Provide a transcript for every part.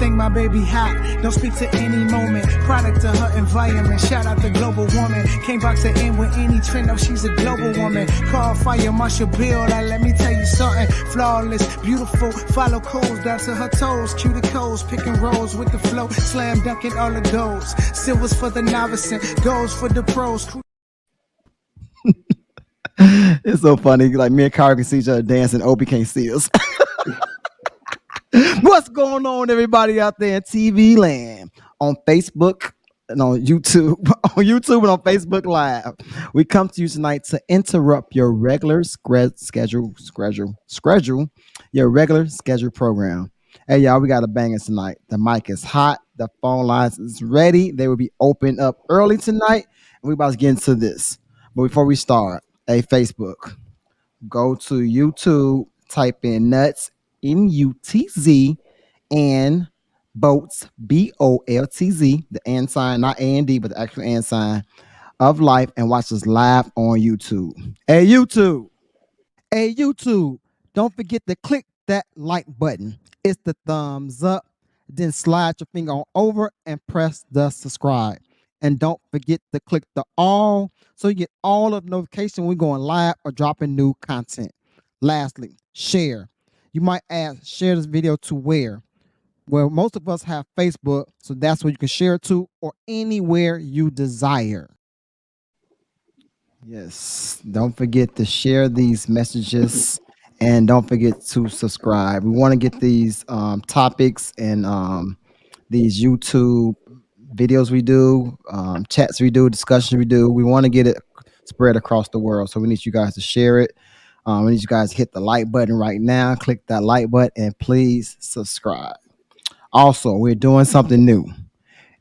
think my baby hot. Don't speak to any moment. Product of her environment. Shout out the global woman. Can't box her in with any trend. Oh, she's a global woman. Call Fire Marshal Bill. Like, let me tell you something. Flawless, beautiful. Follow codes down to her toes. Cuticles, picking rolls with the flow. Slam dunking all the goals. Silvers for the novice and golds for the pros. It's so funny. Like me and Kyra can see each other dancing. Opie can't see us. What's going on, everybody out there in TV land, on Facebook and on YouTube, and on Facebook Live? We come to you tonight to interrupt your regular schedule, your regular scheduled program. Hey, y'all, we got a banger tonight. The mic is hot. The phone lines is ready. They will be opened up early tonight, and we about to get into this. But before we start, hey, Facebook, go to YouTube, type in Nutz, Nutz, and Boltz, Boltz, the and sign, not A and D, but the actual and sign of life, and watch us live on YouTube. Hey, YouTube. Hey, YouTube. Don't forget to click that like button. It's the thumbs up. Then slide your finger on over and press the subscribe. And don't forget to click the all so you get all of the notifications when we're going live or dropping new content. Lastly, share. You might ask, share this video to where? Well, most of us have Facebook, so that's where you can share it to, or anywhere you desire. Yes, don't forget to share these messages, and don't forget to subscribe. We want to get these topics and these YouTube videos we do, chats we do, discussions we do. We want to get it spread across the world, so we need you guys to share it. We need you guys to hit the like button right now. Click that like button and please subscribe. Also, we're doing something new.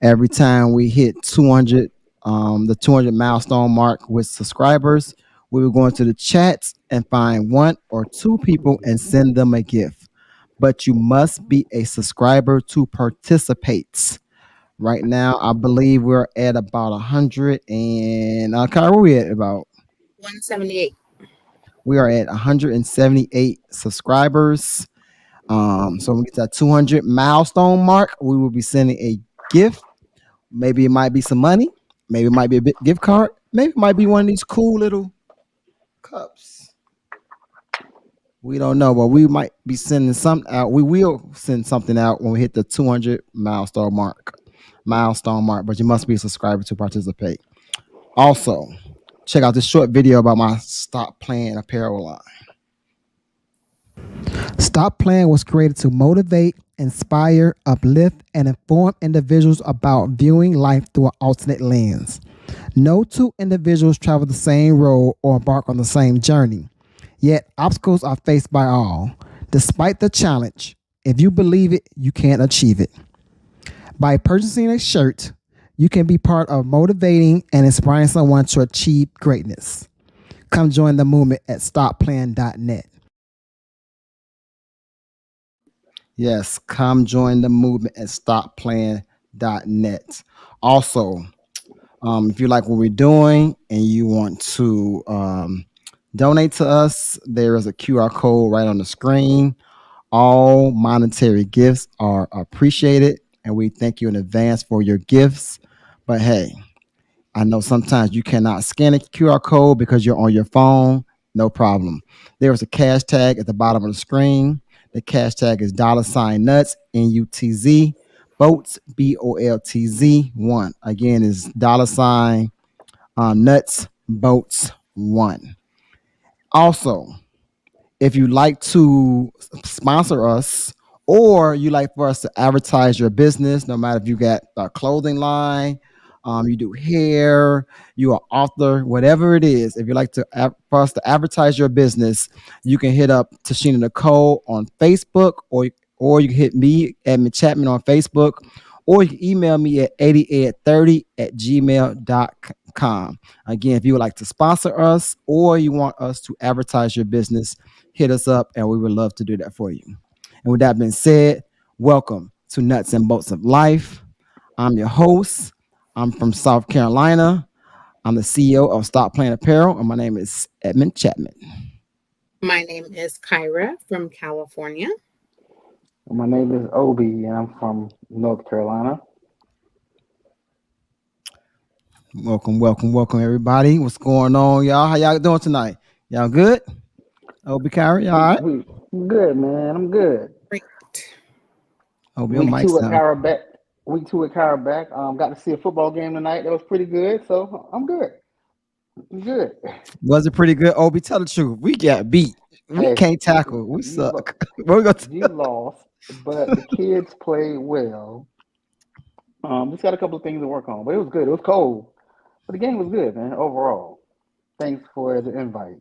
Every time we hit 200, the 200 milestone mark with subscribers, we will go into the chats and find one or two people and send them a gift. But you must be a subscriber to participate. Right now, I believe we're at about 100 and Kyle, where we at about? 178. We are at 178 subscribers. So when we get to that 200 milestone mark, we will be sending a gift. Maybe it might be some money. Maybe it might be a gift card. Maybe it might be one of these cool little cups. We don't know, but we might be sending something out. We will send something out when we hit the 200 milestone mark. But you must be a subscriber to participate. Also, check out this short video about my Stop Playing Apparel line. Stop Playing was created to motivate, inspire, uplift, and inform individuals about viewing life through an alternate lens. No two individuals travel the same road or embark on the same journey. Yet obstacles are faced by all. Despite the challenge, if you believe it, you can achieve it. By purchasing a shirt, you can be part of motivating and inspiring someone to achieve greatness. Come join the movement at stopplaying.net. Yes, come join the movement at stopplaying.net. Also, if you like what we're doing and you want to donate to us, there is a QR code right on the screen. All monetary gifts are appreciated, and we thank you in advance for your gifts. But hey, I know sometimes you cannot scan a QR code because you're on your phone. No problem. There is a cash tag at the bottom of the screen. The cash tag is $Nutz, Nutz, Boltz, Boltz 1. Again, is $Nutz, Boltz 1. Also, if you like to sponsor us, or you like for us to advertise your business, no matter if you got a clothing line, you do hair, you're an author, whatever it is. If you like to for us to advertise your business, you can hit up Tashina Nicole on Facebook, or you can hit me, Edmund Chapman, on Facebook, or you can email me at 80ed30@gmail.com. Again, if you would like to sponsor us or you want us to advertise your business, hit us up and we would love to do that for you. And with that being said, welcome to Nuts and Bolts of Life. I'm your host. I'm from South Carolina. I'm the CEO of Stop Playing Apparel, and my name is Edmund Chapman. My name is Kyra from California. My name is Obi, and I'm from North Carolina. Welcome, everybody. What's going on, y'all? How y'all doing tonight? Y'all good? Obi Kyrie, all right? We good, man. I'm good. Obi, your Week mic two at sound. Kyra back. Week two at Kyra back. Got to see a football game tonight. That was pretty good. So I'm good. I'm good. Was it pretty good? Obi, tell the truth. We got beat. We Hey, can't tackle. We you suck. What we gonna you lost, but the kids played well. Just got a couple of things to work on, but it was good. It was cold, but the game was good, man. Overall, thanks for the invite.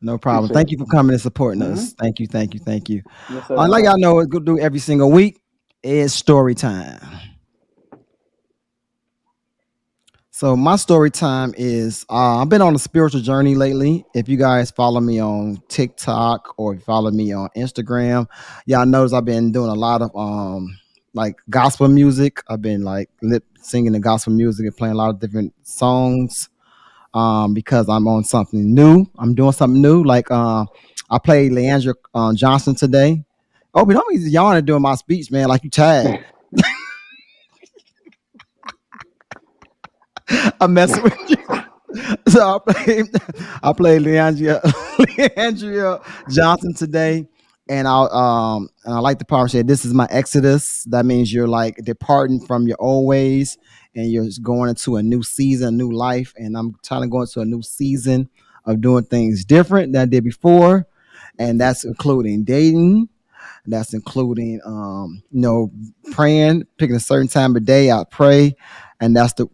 No problem. Appreciate Thank it. you for coming and supporting Hmm. us. Thank you. Yes, sir. Like y'all know, it's good to do every single week. It's story time. So my story time is I've been on a spiritual journey lately. If you guys follow me on TikTok or you follow me on Instagram, y'all notice I've been doing a lot of like gospel music. I've been like lip singing the gospel music and playing a lot of different songs because I'm on something new. I'm doing something new. Like I played Leandra Johnson today. Oh, but don't be yawning doing my speech, man. Like you tired. I'm messing with you. So I played Leandria Johnson today, and I like the part said this is my exodus. That means you're like departing from your old ways and you're just going into a new season, a new life. And I'm trying to go into a new season of doing things different than I did before, and that's including dating. That's including, praying, picking a certain time of day. I pray, and that's the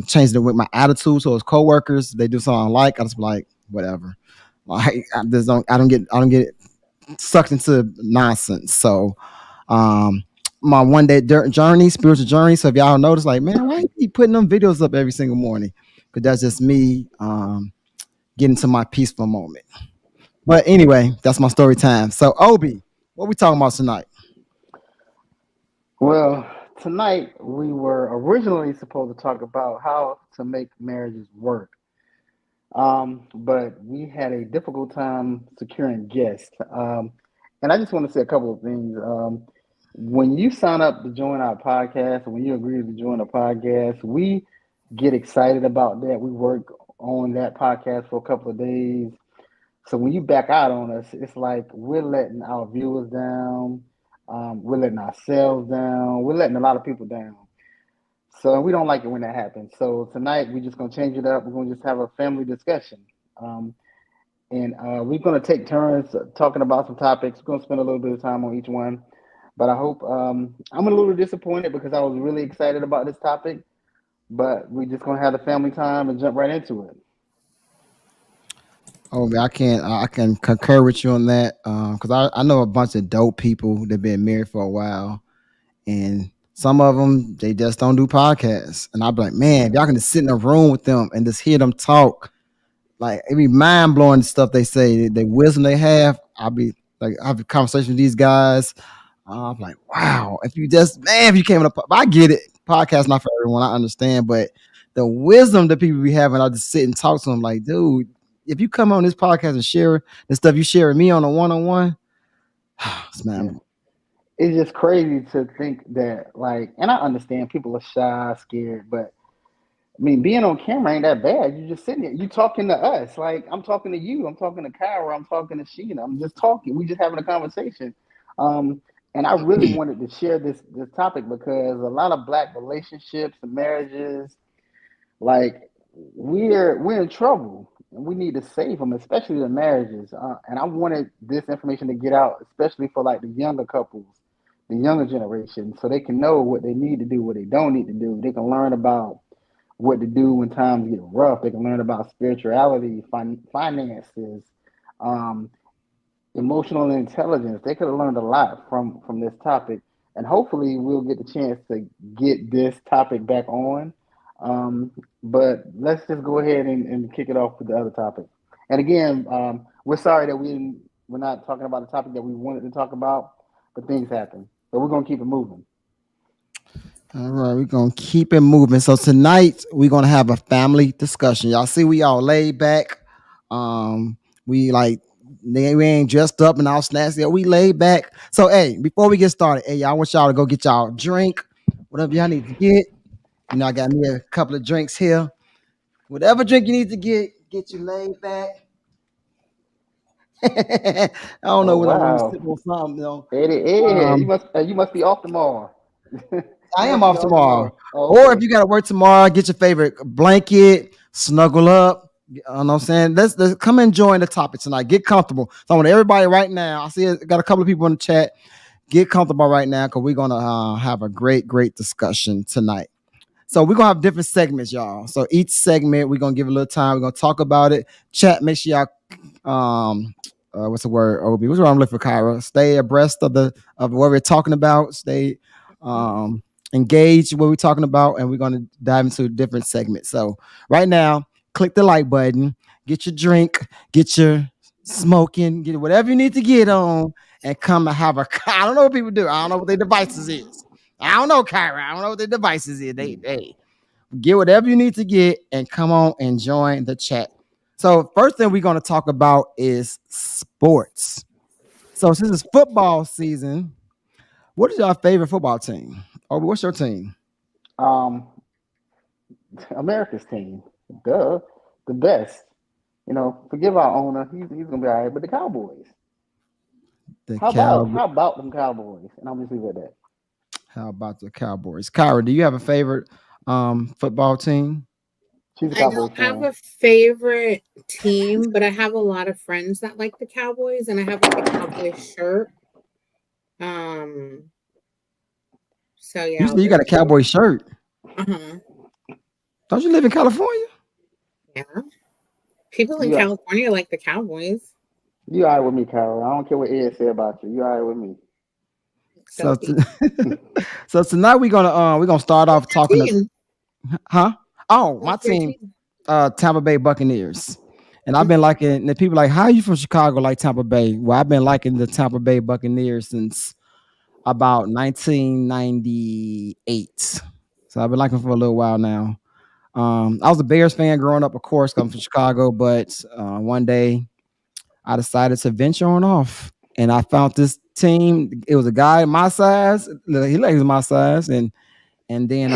changing with my attitude. So as coworkers, they do something I like, I just be like whatever. Like I don't get sucked into nonsense. So my one day journey, spiritual journey. So if y'all notice, like man, why you keep putting them videos up every single morning? Because that's just me getting to my peaceful moment. But anyway, that's my story time. So Obi, what we talking about tonight? Well, tonight we were originally supposed to talk about how to make marriages work. But we had a difficult time securing guests. And I just want to say a couple of things. When you sign up to join our podcast, or when you agree to join a podcast, we get excited about that. We work on that podcast for a couple of days. So when you back out on us, it's like we're letting our viewers down. We're letting ourselves down. We're letting a lot of people down. So we don't like it when that happens. So tonight we're just gonna change it up. We're gonna just have a family discussion, um, and we're gonna take turns talking about some topics. We're gonna spend a little bit of time on each one. But I hope I'm a little disappointed because I was really excited about this topic. But we're just gonna have the family time and jump right into it. Oh, man, I can concur with you on that because I know a bunch of dope people that been married for a while, and some of them they just don't do podcasts, and I'd be like, man, if Yeah, y'all can just sit in a room with them and just hear them talk, like it be mind blowing the stuff they say, the wisdom they have. I'll be like, I have a conversation with these guys. I'm like, wow, if you just man, if you came in I get it, podcast not for everyone, I understand, but the wisdom that people be having, I just sit and talk to them like, dude, if you come on this podcast and share the stuff you share with me on a one on one, yeah. man, It's just crazy to think that, like, and I understand people are shy, scared, but I mean, being on camera ain't that bad. You just sitting there, you talking to us. Like I'm talking to you, I'm talking to Kyra, I'm talking to Sheena. I'm just talking. We just having a conversation. Um, and I really wanted to share this topic because a lot of black relationships and marriages, like we're in trouble, and we need to save them, especially the marriages. And I wanted this information to get out, especially for like the younger couples, the younger generation, so they can know what they need to do, what they don't need to do. They can learn about what to do when times get rough. They can learn about spirituality, finances, um, emotional intelligence. They could have learned a lot from this topic, and hopefully, we'll get the chance to get this topic back on. Um, but let's just go ahead and kick it off with the other topic. And again, we're sorry that we're not talking about the topic that we wanted to talk about, but things happen. But we're gonna keep it moving. all right, we're gonna keep it moving. So tonight we're gonna have a family discussion. Y'all see, we all laid back. Um, we like We ain't dressed up and all snazzy. We laid back. So hey, before we get started, hey, I want y'all to go get y'all a drink, whatever y'all need to get. You know, I got me a couple of drinks here. Whatever drink you need to get you laid back. I don't Oh know whether I want to wow, sip on something, Eddie, Ed, Um, you must be off tomorrow. I You am must be off off tomorrow. tomorrow. Oh, Or if okay. you gotta work tomorrow, get your favorite blanket, snuggle up. You know what I'm saying? Let's come and join the topic tonight. Get comfortable. So I want everybody right now. I see got a couple of people in the chat. Get comfortable right now because we're gonna have a great discussion tonight. So we're gonna have different segments, y'all. So each segment we're gonna give a little time. We're gonna talk about it. Chat. Make sure y'all what's the word? Obi. What's the word I'm looking for, Kyra? Stay abreast of what we're talking about. Stay um engaged what we're talking about, and we're gonna dive into different segments. So right now, click the like button, get your drink, get your smoking, get whatever you need to get on, and come and have a I don't know what people do. I don't know what their devices is. I don't know, Kyra. I don't know what their devices is. They get whatever you need to get and come on and join the chat. So first thing we're going to talk about is sports. So since it's football season, what is your favorite football team? Or what's your team? Um, America's team, duh, the best. Forgive our owner. He's gonna be all right. But the Cowboys. The Cow. How about them Cowboys? And I'm just leave it at that. How about the Cowboys? Kyra, do you have a favorite football team? She's a I don't Cowboys have fan. a favorite team, but I have a lot of friends that like the Cowboys, and I have like a Cowboys shirt. Um, so You yeah, said you got a Cowboy shirt. uh-huh. Don't you live in California? Yeah. People in You California like the Cowboys. you all right with me, Carol? I don't care what Ed say about you. You all right with me? So, Selfie. so tonight we're gonna start What's off talking your to team? huh? Oh, my What's your team, team? Tampa Bay Buccaneers. And I've been Mhm. liking the people like, how are you from Chicago like Tampa Bay? Well, I've been liking the Tampa Bay Buccaneers since about 1998. So I've been liking them for a little while now. I was a Bears fan growing up, of course, coming from Chicago, but one day I decided to venture on off. And I found this team. It was a guy my size. He like my size, and then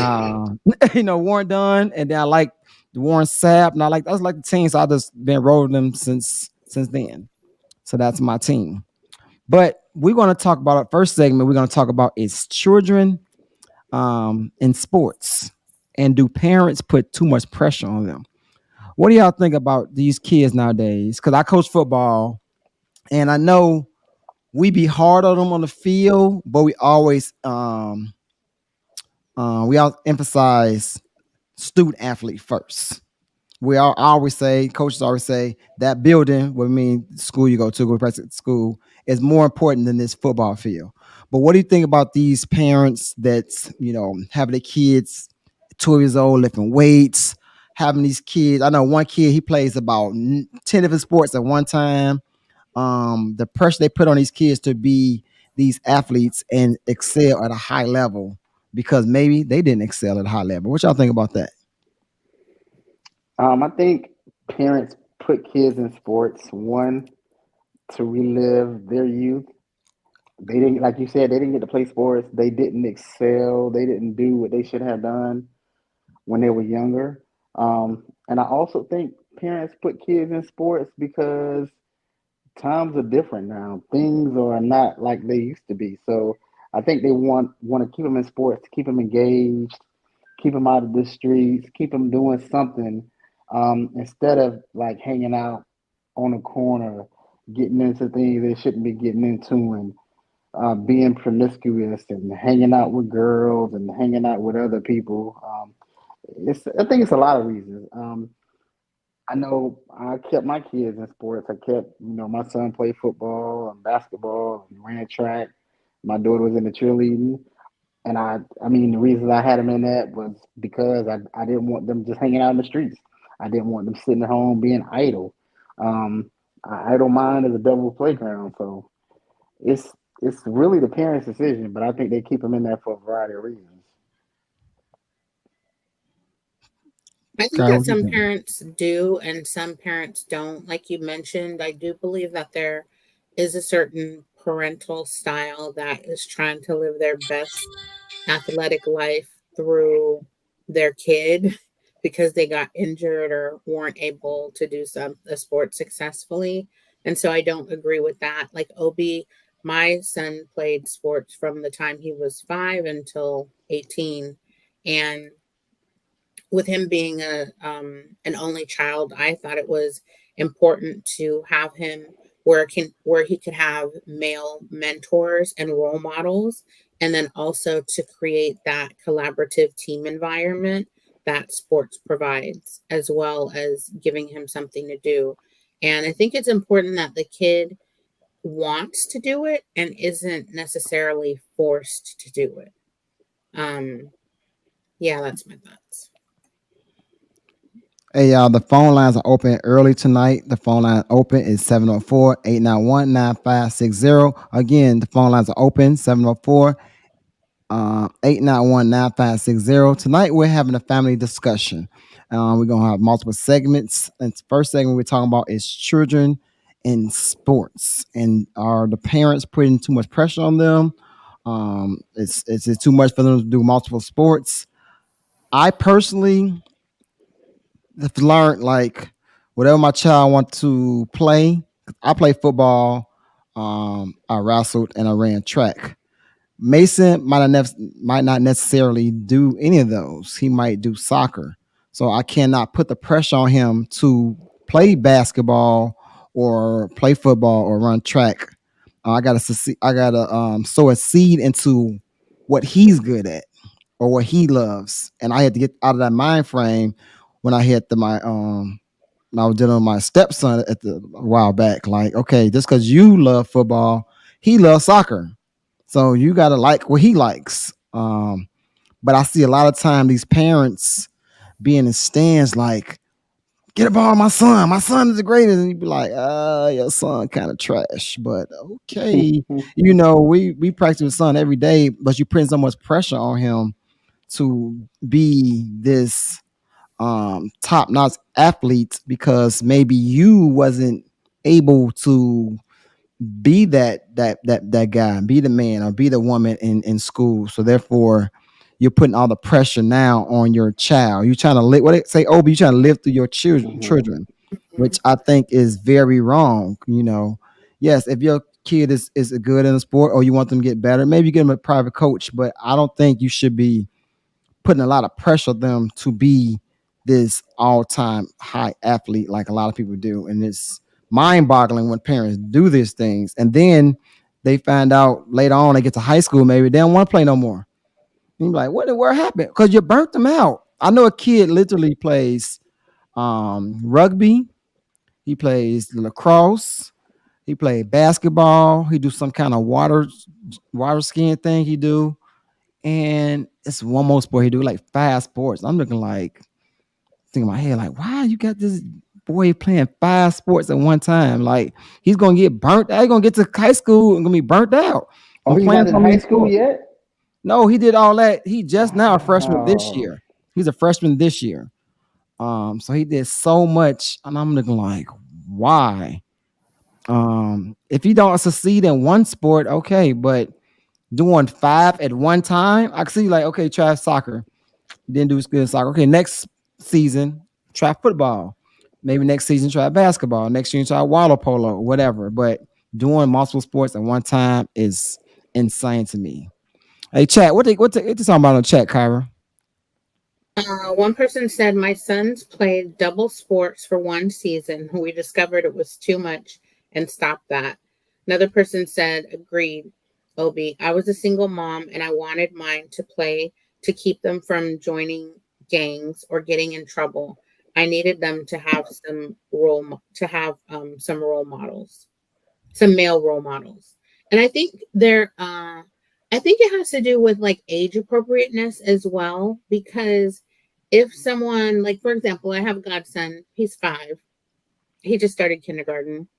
Warren Dunn, and then I like Warren Sapp, and I was like the team, so I just been rolling them since then. So that's my team. But we're going to talk about our first segment. We're going to talk about is children in sports, and do parents put too much pressure on them? What do y'all think about these kids nowadays? Because I coach football, and I know we be hard on them on the field, but we all emphasize student athlete first. I always say, coaches always say that building, what I mean, school you go to, go to school, is more important than this football field. But what do you think about these parents that, have their kids 12 years old lifting weights, having these kids? I know one kid, he plays about 10 different sports at one time. The pressure they put on these kids to be these athletes and excel at a high level because maybe they didn't excel at a high level. What y'all think about that? I think parents put kids in sports one to relive their youth. They didn't, like you said, they didn't get to play sports. They didn't excel. They didn't do what they should have done when they were younger. And I also think parents put kids in sports because times are different now. Things are not like they used to be. So I think they want to keep them in sports, to keep them engaged, keep them out of the streets, keep them doing something instead of like hanging out on a corner, getting into things they shouldn't be getting into, and being promiscuous and hanging out with girls and hanging out with other people. I think it's a lot of reasons. I know I kept my kids in sports. I kept, my son played football and basketball and ran track. My daughter was in the cheerleading. And I mean, the reason I had them in that was because I didn't want them just hanging out in the streets. I didn't want them sitting at home being idle. Um, idle mind is a devil's playground. So it's it's really the parents' decision, but I think they keep them in there for a variety of reasons. I think Kyle, that what you some think? parents do and some parents don't. Like you mentioned, I do believe that there is a certain parental style that is trying to live their best athletic life through their kid because they got injured or weren't able to do a sport successfully. And so I don't agree with that. Like Obi, my son played sports from the time he was 5 until 18. And with him being an only child, I thought it was important to have him where he could have male mentors and role models, and then also to create that collaborative team environment that sports provides, as well as giving him something to do. And I think it's important that the kid wants to do it and isn't necessarily forced to do it. Yeah, that's my thoughts. Hey, y'all, the phone lines are open early tonight. The phone line open is 704-891-9560. Again, the phone lines are open 704-891-9560. Tonight, we're having a family discussion. We're going to have multiple segments. And the first segment we're talking about is children in sports. And are the parents putting too much pressure on them? Is it too much for them to do multiple sports? I personally have learned like whatever my child want to play. I play football. I wrestled and I ran track. Mason might not necessarily do any of those. He might do soccer. So I cannot put the pressure on him to play basketball or play football or run track. I gotta sow a seed into what he's good at or what he loves, and I had to get out of that mind frame when I had when I was dealing with my stepson a while back. Like, okay, just because you love football, he loves soccer. So you gotta like what he likes. But I see a lot of time these parents being in stands like, get a ball, my son. My son is the greatest. And you be like, your son kind of trash. But okay. We practice with son every day, but you putting so much pressure on him to be this top notch athlete because maybe you wasn't able to be that guy, be the man or be the woman in school. So therefore, you're putting all the pressure now on your child. You're trying to live what they say, oh, you're trying to live through your children, which Mhm. I think is very wrong. Yes, if your kid is good in a sport or you want them to get better, maybe you get them a private coach, but I don't think you should be putting a lot of pressure on them to be this all-time high athlete like a lot of people do. And it's mind-boggling when parents do these things. And then they find out later on, they get to high school, maybe they don't want to play no more. And you're like, what happened? Because you burnt them out. I know a kid literally plays rugby, he plays lacrosse, he played basketball, he do some kind of water skiing thing he do, and it's one more sport he do, like 5 sports. I'm looking like thinking in my head, like, why you got this boy playing 5 sports at one time? Like he's gonna get burnt out. He's gonna get to high school and gonna be burnt out Oh, from he's playing not in so high many school sports. yet? No, he did all that. He just now a freshman this Wow. year. He's a freshman this year. So he did so much, and I'm looking like, why? If you don't succeed in one sport, okay, but doing 5 at one time, I can see like, okay, try soccer. You didn't do as good in soccer. Okay, next season, try football. Maybe next season, try basketball. Next year, try water polo, whatever. But doing multiple sports at one time is insane to me. Hey, chat. What they talking about on chat, Kyra? One person said, my sons played double sports for one season. We discovered it was too much and stopped that. Another person said, agreed, Obi. I was a single mom and I wanted mine to play to keep them from joining gangs or getting in trouble. I needed them to have some role models, some male role models. And I think it has to do with like age appropriateness as well, because if someone, like, for example, I have a godson, he's 5, he just started kindergarten,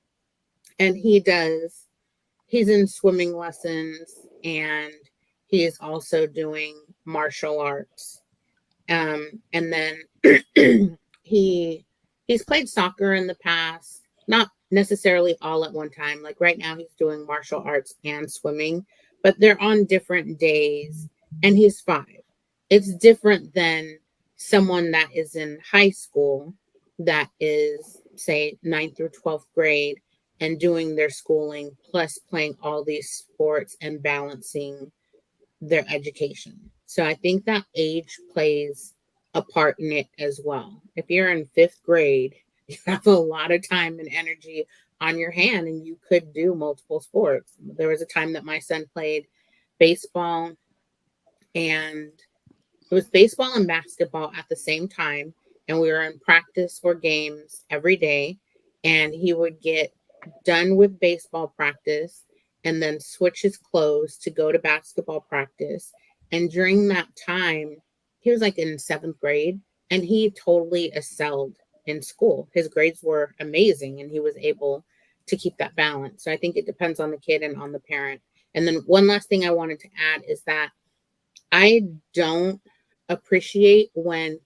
and he's in swimming lessons, and he is also doing martial arts. And then he he's played soccer in the past, not necessarily all at one time. Like right now he's doing martial arts and swimming, but they're on different days, and he's 5. It's different than someone that is in high school that is say 9th through 12th grade and doing their schooling plus playing all these sports and balancing their education. So I think that age plays a part in it as well. If you're in 5th grade, you have a lot of time and energy on your hand and you could do multiple sports. There was a time that my son played baseball, and it was baseball and basketball at the same time. And we were in practice or games every day. And he would get done with baseball practice and then switch his clothes to go to basketball practice. And during that time, he was like in 7th grade and he totally excelled in school. His grades were amazing and he was able to keep that balance. So I think it depends on the kid and on the parent. And then one last thing I wanted to add is that I don't appreciate when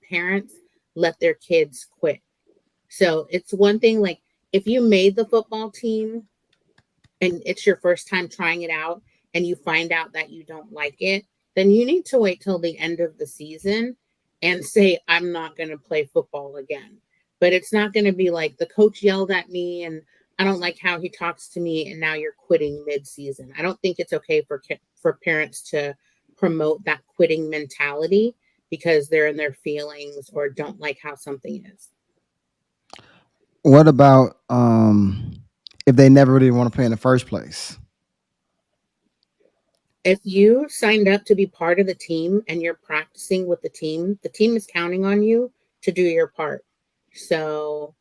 parents let their kids quit. So it's one thing like if you made the football team and it's your first time trying it out and you find out that you don't like it, then you need to wait till the end of the season and say, I'm not going to play football again. But it's not going to be like the coach yelled at me and I don't like how he talks to me and now you're quitting mid-season. I don't think it's okay for parents to promote that quitting mentality because they're in their feelings or don't like how something is. What about if they never really want to play in the first place? If you signed up to be part of the team and you're practicing with the team is counting on you to do your part. So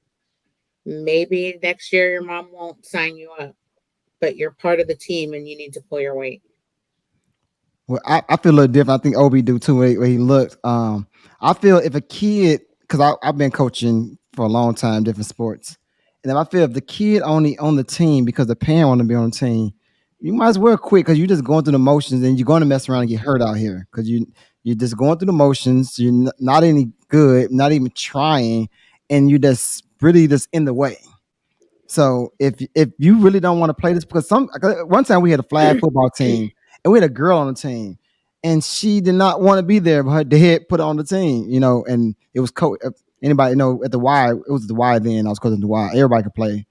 maybe next year your mom won't sign you up, but you're part of the team and you need to pull your weight. Well, I feel a little different. I think Obi do too. Where he looks. I feel if a kid, because I've been coaching for a long time, different sports, and if I feel if the kid only on the team because the parent want to be on the team, you might as well quit because you're just going through the motions and you're going to mess around and get hurt out here because you're just going through the motions. You're not any good, not even trying, and you just really just in the way. So if you really don't want to play this, because one time we had a flag football team and we had a girl on the team, and she did not want to be there, but her dad put her on the team, and it was anybody at the Y, it was the Y then. I was coaching the Y. Everybody could play,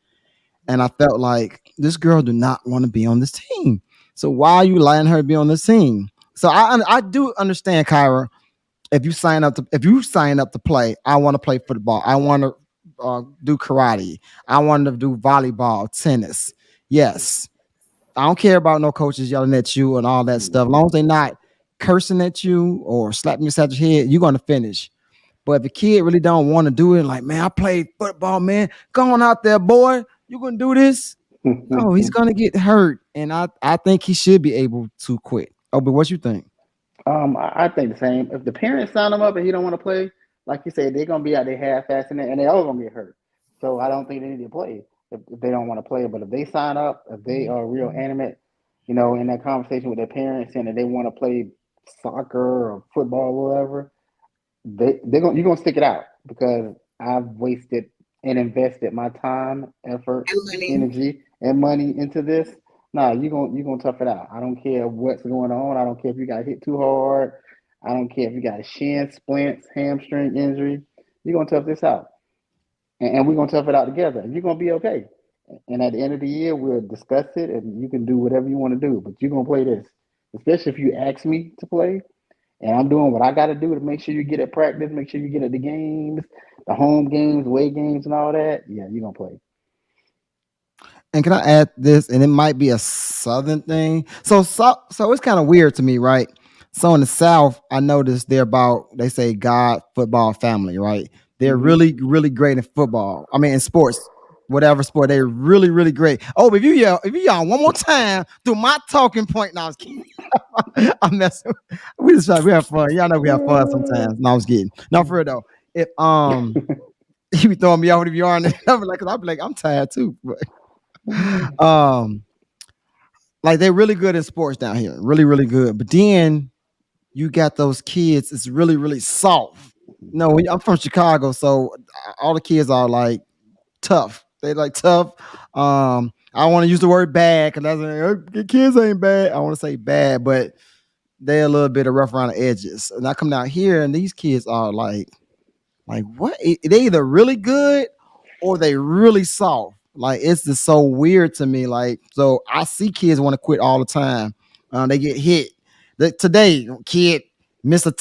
and I felt like this girl do not want to be on this team. So why are you letting her be on this team? So I do understand, Kyra, if you sign up to play, I want to play football. I want to do karate. I want to do volleyball, tennis. Yes, I don't care about no coaches yelling at you and all that stuff. As long as they're not cursing at you or slapping you upside your head, you're gonna finish. But if a kid really don't want to do it, like man, I played football, man. Go on out there, boy. You gonna do this? No, he's gonna get hurt, and I think he should be able to quit. Oh, but what you think? I think the same. If the parents sign him up and he don't want to play, like you said, they're gonna be out there half-assing it, and they all gonna get hurt. So I don't think they need to play if they don't want to play. But if they sign up, if they are real animate, in that conversation with their parents, saying that they want to play soccer or football or whatever, they're gonna you're gonna stick it out because I've wasted and invested my time, effort, And money. energy, and money into this. Nah, you gonna tough it out. I don't care what's going on. I don't care if you got hit too hard. I don't care if you got shin splints, hamstring injury. You're gonna tough this out, and we're gonna tough it out together. And you're gonna be okay. And at the end of the year, we'll discuss it, and you can do whatever you want to do. But you're gonna play this, especially if you ask me to play. And I'm doing what I got to do to make sure you get at practice, make sure you get at the games, the home games, away games, and all that. Yeah, you're gonna play. And can I add this? And it might be a southern thing. So it's kind of weird to me, right? So in the South, I noticed they say God, football, family, right? They're Hmm. really, really great in football. I mean, in sports, whatever sport, they're really, really great. Oh, but if you yell one more time through my talking point, now I was kidding. I'm messing. We have fun. Y'all know we have fun sometimes. No, I was kidding. No, for real though. If you be throwing me off if you are, I'll be like, I'm tired too. Um, like they're really good in sports down here, really, really good. But then you got those kids. It's really, really soft. No, I'm from Chicago, so all the kids are like tough. They like tough. I want to use the word bad because that's the kids ain't bad. I want to say bad, but they're a little bit of rough around the edges. And I come down here, and these kids are like what? They either really good or they really soft. Like it's just so weird to me. Like so, I see kids want to quit all the time. They get hit. Today, kid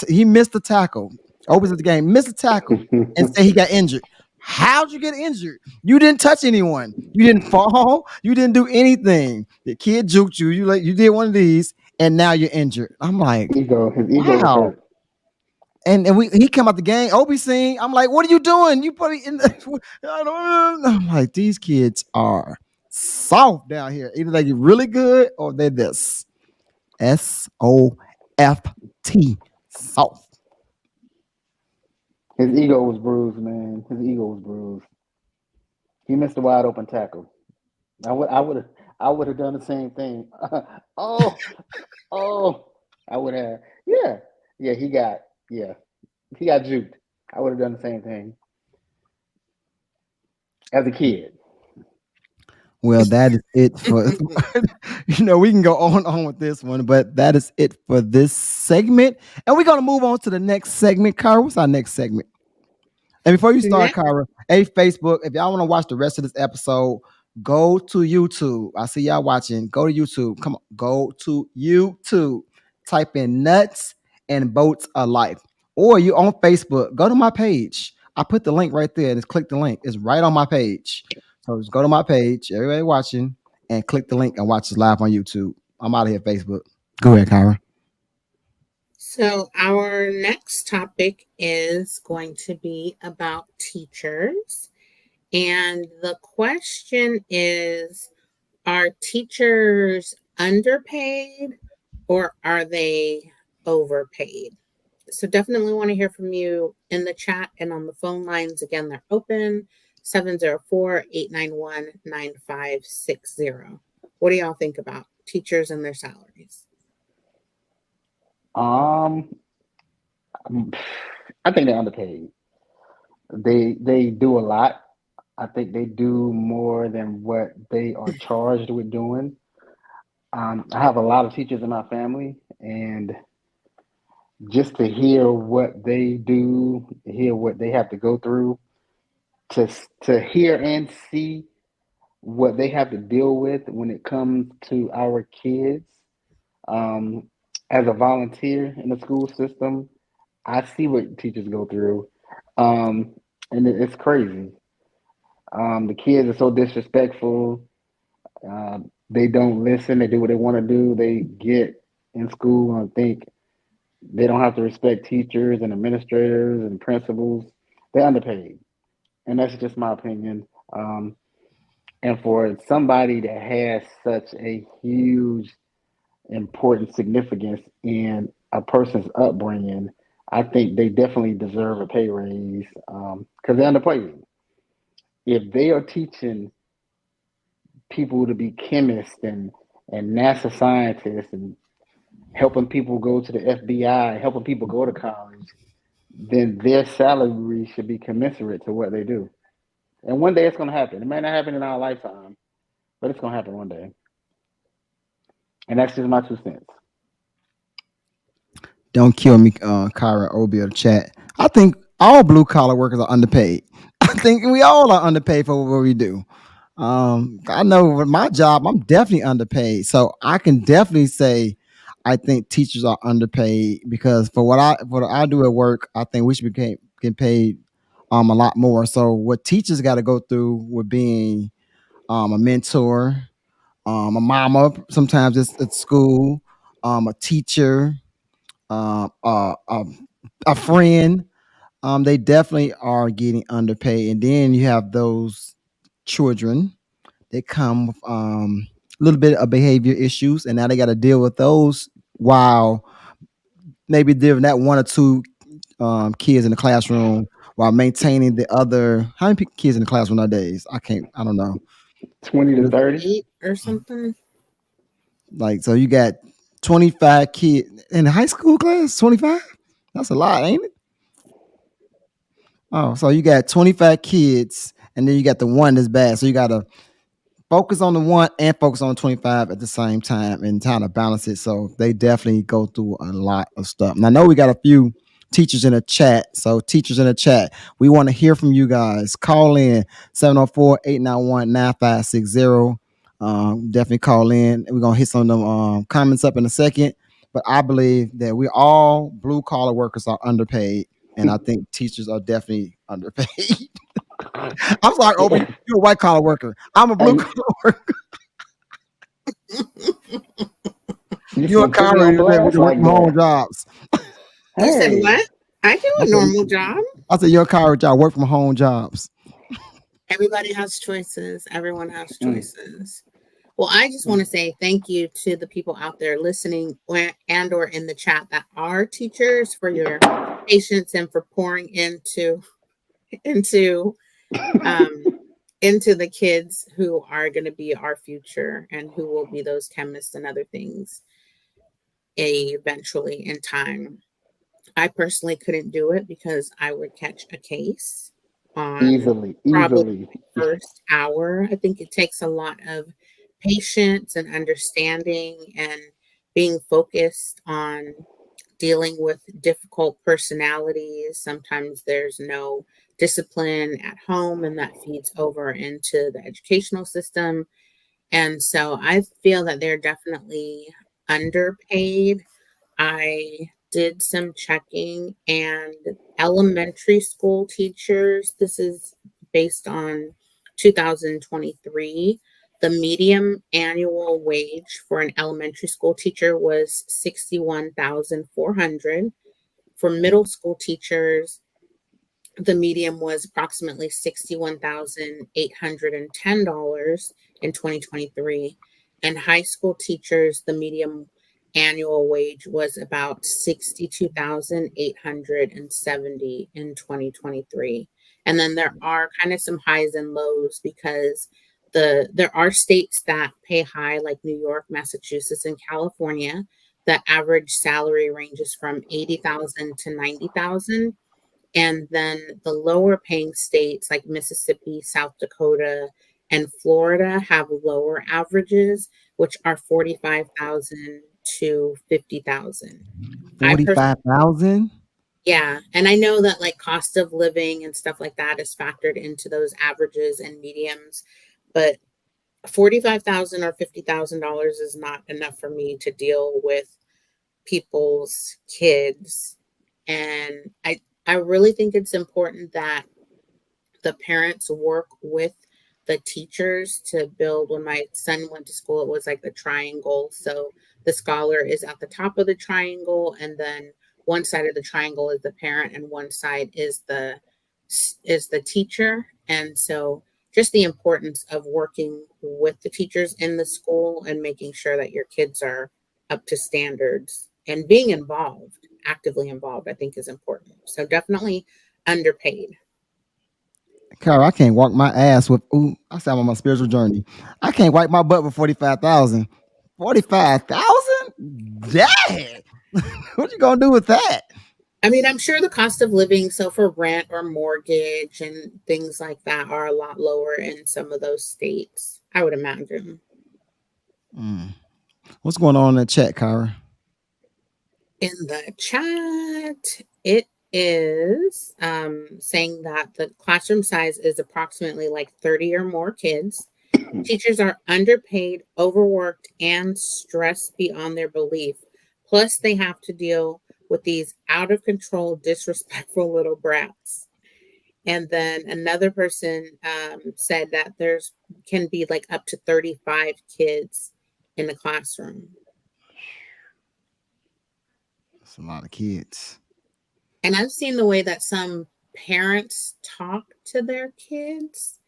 he missed the tackle. Opens at the game, missed the tackle, and say he got injured. How'd you get injured? You didn't touch anyone. You didn't fall. You didn't do anything. The kid juked you. You did one of these, and now you're injured. I'm like, His ego was wow. hurt. And he came out the game. Obi seen. I'm like, what are you doing? You put me in. I don't know. I'm like, these kids are soft down here. Either they get really good or they're this SOFT soft. His ego was bruised, man. His ego was bruised. He missed a wide open tackle. I would have done the same thing. Oh, oh, I would have. Yeah, yeah. Yeah, he got juked. I would have done the same thing as a kid. Well, that is it for we can go on with this one, but that is it for this segment. And we're gonna move on to the next segment. Cara, what's our next segment? And before you start, Next, Kyra, hey, Facebook, if y'all want to watch the rest of this episode, go to YouTube. I see y'all watching. Go to YouTube. Come on, go to YouTube. Type in Nuts and Boltz of Life. Or you on Facebook, go to my page. I put the link right there. Just click the link. It's right on my page. So just go to my page, everybody watching, and click the link and watch this live on YouTube. I'm out of here, Facebook. Go ahead, Kyra. so our next topic is going to be about teachers. And the question is, are teachers underpaid or are they overpaid? So definitely want to hear from you in the chat and on the phone lines. Again, they're open 704-891-9560. What do y'all think about teachers and their salaries? Um, I think they're underpaid. They do a lot. I think they do more than what they are charged with doing. I have a lot of teachers in my family, and just to hear what they do, hear what they have to go through, to hear and see what they have to deal with when it comes to our kids. Um, as a volunteer in the school system, I see what teachers go through, um, and it's crazy. The kids are so disrespectful. They don't listen. They do what they want to do. They get in school and think they don't have to respect teachers and administrators and principals. They're underpaid, and that's just my opinion. And for somebody that has such a huge, important significance in a person's upbringing, I think they definitely deserve a pay raise because they're underpaid. If they are teaching people to be chemists and NASA scientists and helping people go to the FBI, helping people go to college, then their salary should be commensurate to what they do. And one day it's going to happen. It may not happen in our lifetime, but it's going to happen one day. And that's just my 2 cents. Don't kill me, Kyra Obi of the chat. I think all blue collar workers are underpaid. I think we all are underpaid for what we do. I know with my job, I'm definitely underpaid. So I can definitely say I think teachers are underpaid because for what I do at work, I think we should be getting paid a lot more. So what teachers got to go through with being a mentor, a mama, sometimes it's at school, a teacher, um, uh, a, a friend. They definitely are getting underpaid, and then you have those children that come with a little bit of behavior issues, and now they got to deal with those while maybe dealing that one or two kids in the classroom while maintaining the other. How many kids in the classroom nowadays? I don't know. 20 to 30. 8 or something. Like, so you got 25 kids in the high school class, 25? That's a lot, ain't it? Oh, so you got 25 kids, and then you got the one that's bad. So you got to focus on the one and focus on 25 at the same time and trying to balance it. So they definitely go through a lot of stuff. And I know we got a few teachers in the chat. So teachers in the chat, we want to hear from you guys. Call in 704-891-9560. Definitely call in. We're going to hit some of them comments up in a second. But I believe that we all blue collar workers are underpaid. And I think teachers are definitely underpaid. I'm sorry, Obi. You're a white collar worker. I'm a blue collar worker. You and Kyrie work from home jobs. You said what? I do a normal job. I said you and Kyrie y'all work from home jobs. Everybody has choices. Everyone has choices. Well, I just want to say thank you to the people out there listening and or in the chat that are teachers for your patience and for pouring into the kids who are going to be our future and who will be those chemists and other things eventually in time. I personally couldn't do it because I would catch a case on easily first hour. I think it takes a lot of patience and understanding and being focused on dealing with difficult personalities. Sometimes there's no discipline at home, and that feeds over into the educational system. And so I feel that they're definitely underpaid. I did some checking, and elementary school teachers, this is based on 2023, the median annual wage for an elementary school teacher was $61,400. For middle school teachers, the median was approximately $61,810 in 2023. And high school teachers, the median annual wage was about $62,870 in 2023. And then there are kind of some highs and lows because there are states that pay high, like New York, Massachusetts, and California. The average salary ranges from $80,000 to $90,000. And then the lower paying states like Mississippi, South Dakota, and Florida have lower averages, which are $45,000 to $50,000. 45,000? Yeah. And I know that like cost of living and stuff like that is factored into those averages and mediums, but $45,000 or $50,000 is not enough for me to deal with people's kids. And I really think it's important that the parents work with the teachers to build. When my son went to school, it was like the triangle. So the scholar is at the top of the triangle, and then one side of the triangle is the parent, and one side is the teacher. And so just the importance of working with the teachers in the school and making sure that your kids are up to standards and being involved, actively involved, I think is important. So definitely underpaid. Carl, I can't walk my ass with, I said I'm on my spiritual journey. I can't wipe my butt with 45,000. 45,000? Dang. What you gonna do with that? I mean, I'm sure the cost of living, so for rent or mortgage and things like that, are a lot lower in some of those states, I would imagine. What's going on in the chat, Kyra? In the chat, it is saying that the classroom size is approximately like 30 or more kids. Teachers are underpaid, overworked, and stressed beyond their belief. Plus, they have to deal with these out of control, disrespectful little brats. And then another person said that can be like up to 35 kids in the classroom. That's a lot of kids. And I've seen the way that some parents talk to their kids.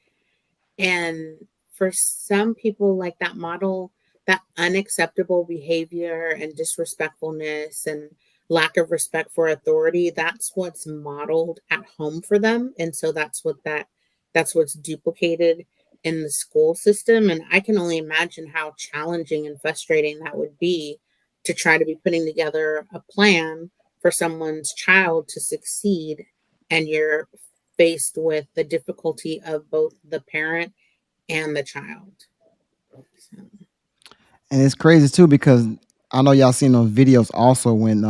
And for some people, like that model, that unacceptable behavior and disrespectfulness and lack of respect for authority, that's what's modeled at home for them. And so that's what's duplicated in the school system. And I can only imagine how challenging and frustrating that would be to try to be putting together a plan for someone's child to succeed, and you're faced with the difficulty of both the parent and the child. So, And it's crazy too because I know y'all seen those videos also when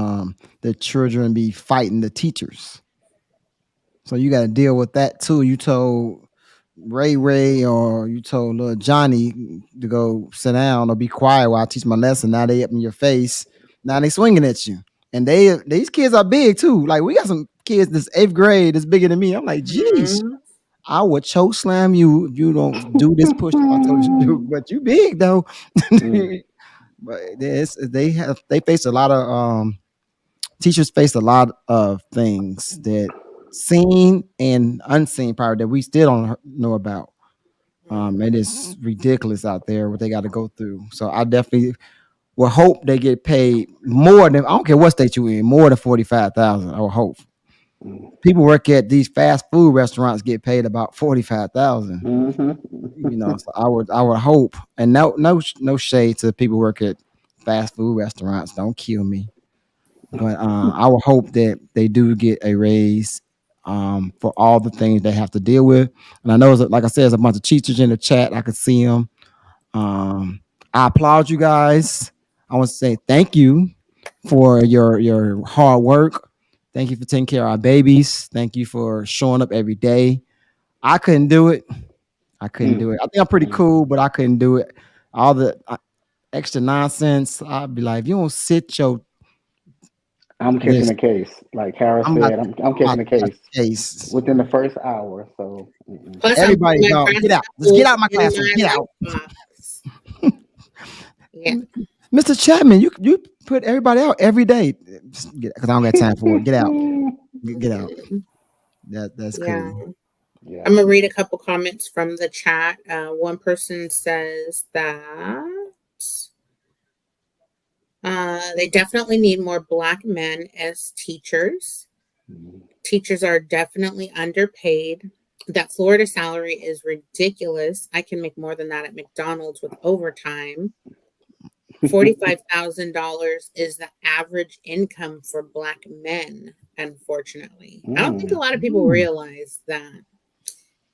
the children be fighting the teachers. So you got to deal with that too. You told Ray or you told little Johnny to go sit down or be quiet while I teach my lesson. Now they up in your face. Now they swinging at you. And these kids are big too. Like we got some kids this 8th grade that's bigger than me. I'm like, geez, mhm, I would choke slam you if you don't do this push up I told you to do. But you big though. Mm. But they face a lot of teachers face a lot of things that seen and unseen probably that we still don't know about. It is ridiculous out there what they got to go through. So I definitely will hope they get paid more than I don't care what state you in, more than 45,000. I would hope. Mm. People work at these fast food restaurants get paid about 45,000. Mhm. So I would hope, and no shade to people who work at fast food restaurants. Don't kill me. But I would hope that they do get a raise for all the things they have to deal with. And I know, like I said, there's a bunch of teachers in the chat. I could see them. I applaud you guys. I want to say thank you for your hard work. Thank you for taking care of our babies. Thank you for showing up every day. I couldn't do it. I couldn't Mm. do it. I think I'm pretty Mm. cool, but I couldn't do it. All the extra nonsense. I'd be like, if you don't sit your I'm catching list, a case. Like Harris I'm about said, to, I'm I'm about catching a to catch case the case. within the first hour. So plus, I'm Everybody, putting my dog, get breakfast out. Just get food out of my in classroom. my Get out. lunchbox. Yeah. Mr. Chapman, you put everybody out every day. Because I don't got time for it. Get out. mm. Get out. That's Yeah. cool. Yeah. I'm gonna read a couple comments from the chat. One person says that they definitely need more Black men as teachers. Mm. Teachers are definitely underpaid. That Florida salary is ridiculous. I can make more than that at McDonald's with overtime. $45,000 is the average income for Black men, unfortunately. I don't think a Mm. lot of people realize that.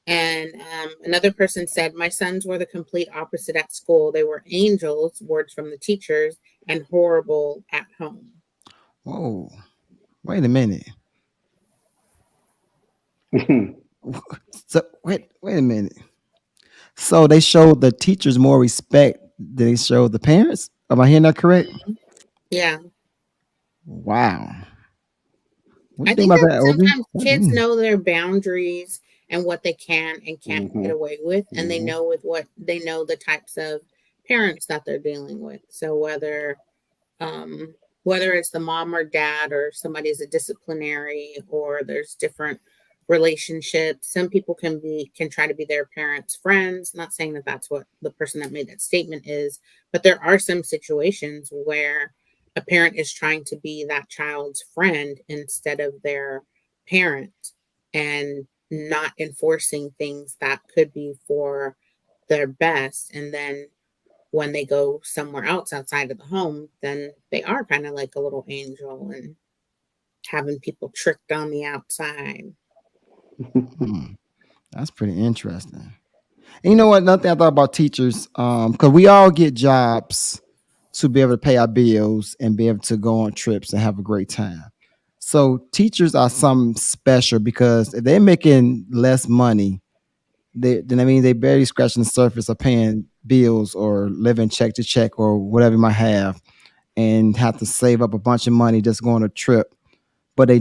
And another person said, my sons were the complete opposite at school. They were angels, words from the teachers, and horrible at home. Whoa. Wait a minute. So wait a minute. So they showed the teachers more respect than they showed the parents? Am I hearing that correct? Yeah. Wow. What I you think think about that that, Obi? sometimes kids know their boundaries and what they can and can't Mhm. get away with, and they Mhm. know with what they know the types of parents that they're dealing with. So um, whether it's the mom or dad or somebody's a disciplinary or there's different relationships, some people can try to be their parents' friends. Not saying that that's what the person that made that statement is, but there are some situations where a parent is trying to be that child's friend instead of their parent and not enforcing things that could be for their best. And then when they go somewhere else outside of the home, then they are kind of like a little angel and having people tricked on the outside. Hmm, that's pretty interesting. And you know what? Another thing I thought about teachers, because we all get jobs to be able to pay our bills and be able to go on trips and have a great time. So teachers are something special because if they're making less money, then I mean they barely scratching the surface of paying bills or living check to check or whatever you might have, and have to save up a bunch of money just going on a trip. But they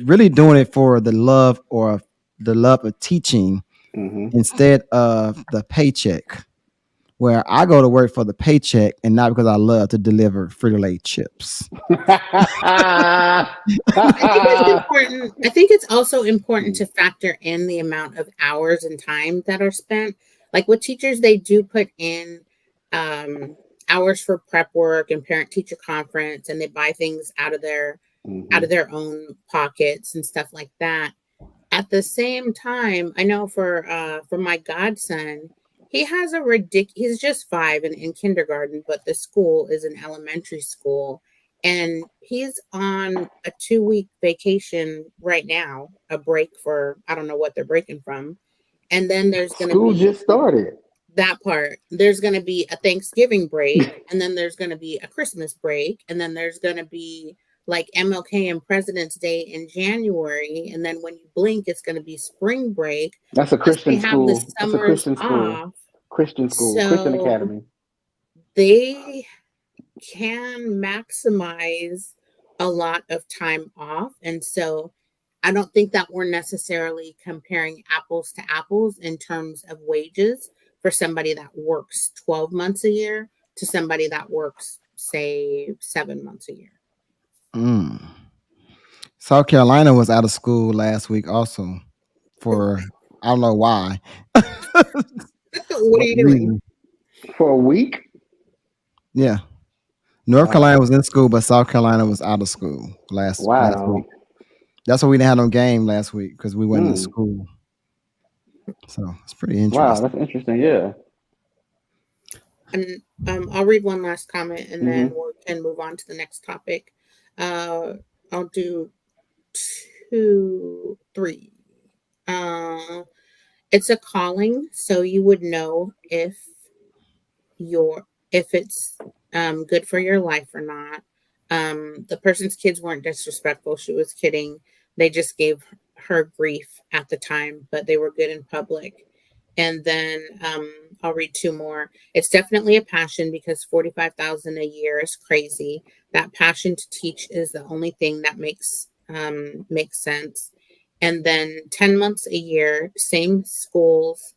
really doing it for the love or the love of teaching Mhm. instead of the paycheck. Where I go to work for the paycheck and not because I love to deliver Frito-Lay chips. I think it's important. I think it's also important to factor in the amount of hours and time that are spent. Like with teachers, they do put in um, hours for prep work and parent teacher conference, and they buy things out of Mhm. their own pockets and stuff like that. At the same time, I know for my godson, he has a he's just 5 in kindergarten, but the school is an elementary school, And he's on a 2-week vacation right now, a break for, I don't know what they're breaking from. And then there's going to School be just started. that part. There's going to be a Thanksgiving break, and then there's going to be a Christmas break, and then there's going to be like MLK and President's Day in January, and then when you blink, it's going to be spring break. That's a Plus, they Christian have the school. That's a summers Christian school. off, Christian school. Christian so academy. they can maximize a lot of time off. And so I don't think that we're necessarily comparing apples to apples in terms of wages for somebody that works 12 months a year to somebody that works, say, 7 months a year. Mm. South Carolina was out of school last week also for I don't know why. What are you doing? For a week? Yeah. North Wow. Carolina was in school, but South Carolina was out of school last Wow. week. That's why we didn't have no game last week because we went in Hmm. school. So it's pretty Wow, interesting. that's interesting. Yeah. And I'll read one last comment and then Mhm. we can move on to the next topic. I'll do 2, 3. It's a calling, so you would know if it's good for your life or not. The person's kids weren't disrespectful. She was kidding. They just gave her grief at the time, but they were good in public. And then I'll read 2 more. It's definitely a passion because 45,000 a year is crazy. That passion to teach is the only thing that makes sense. And then 10 months a year, some schools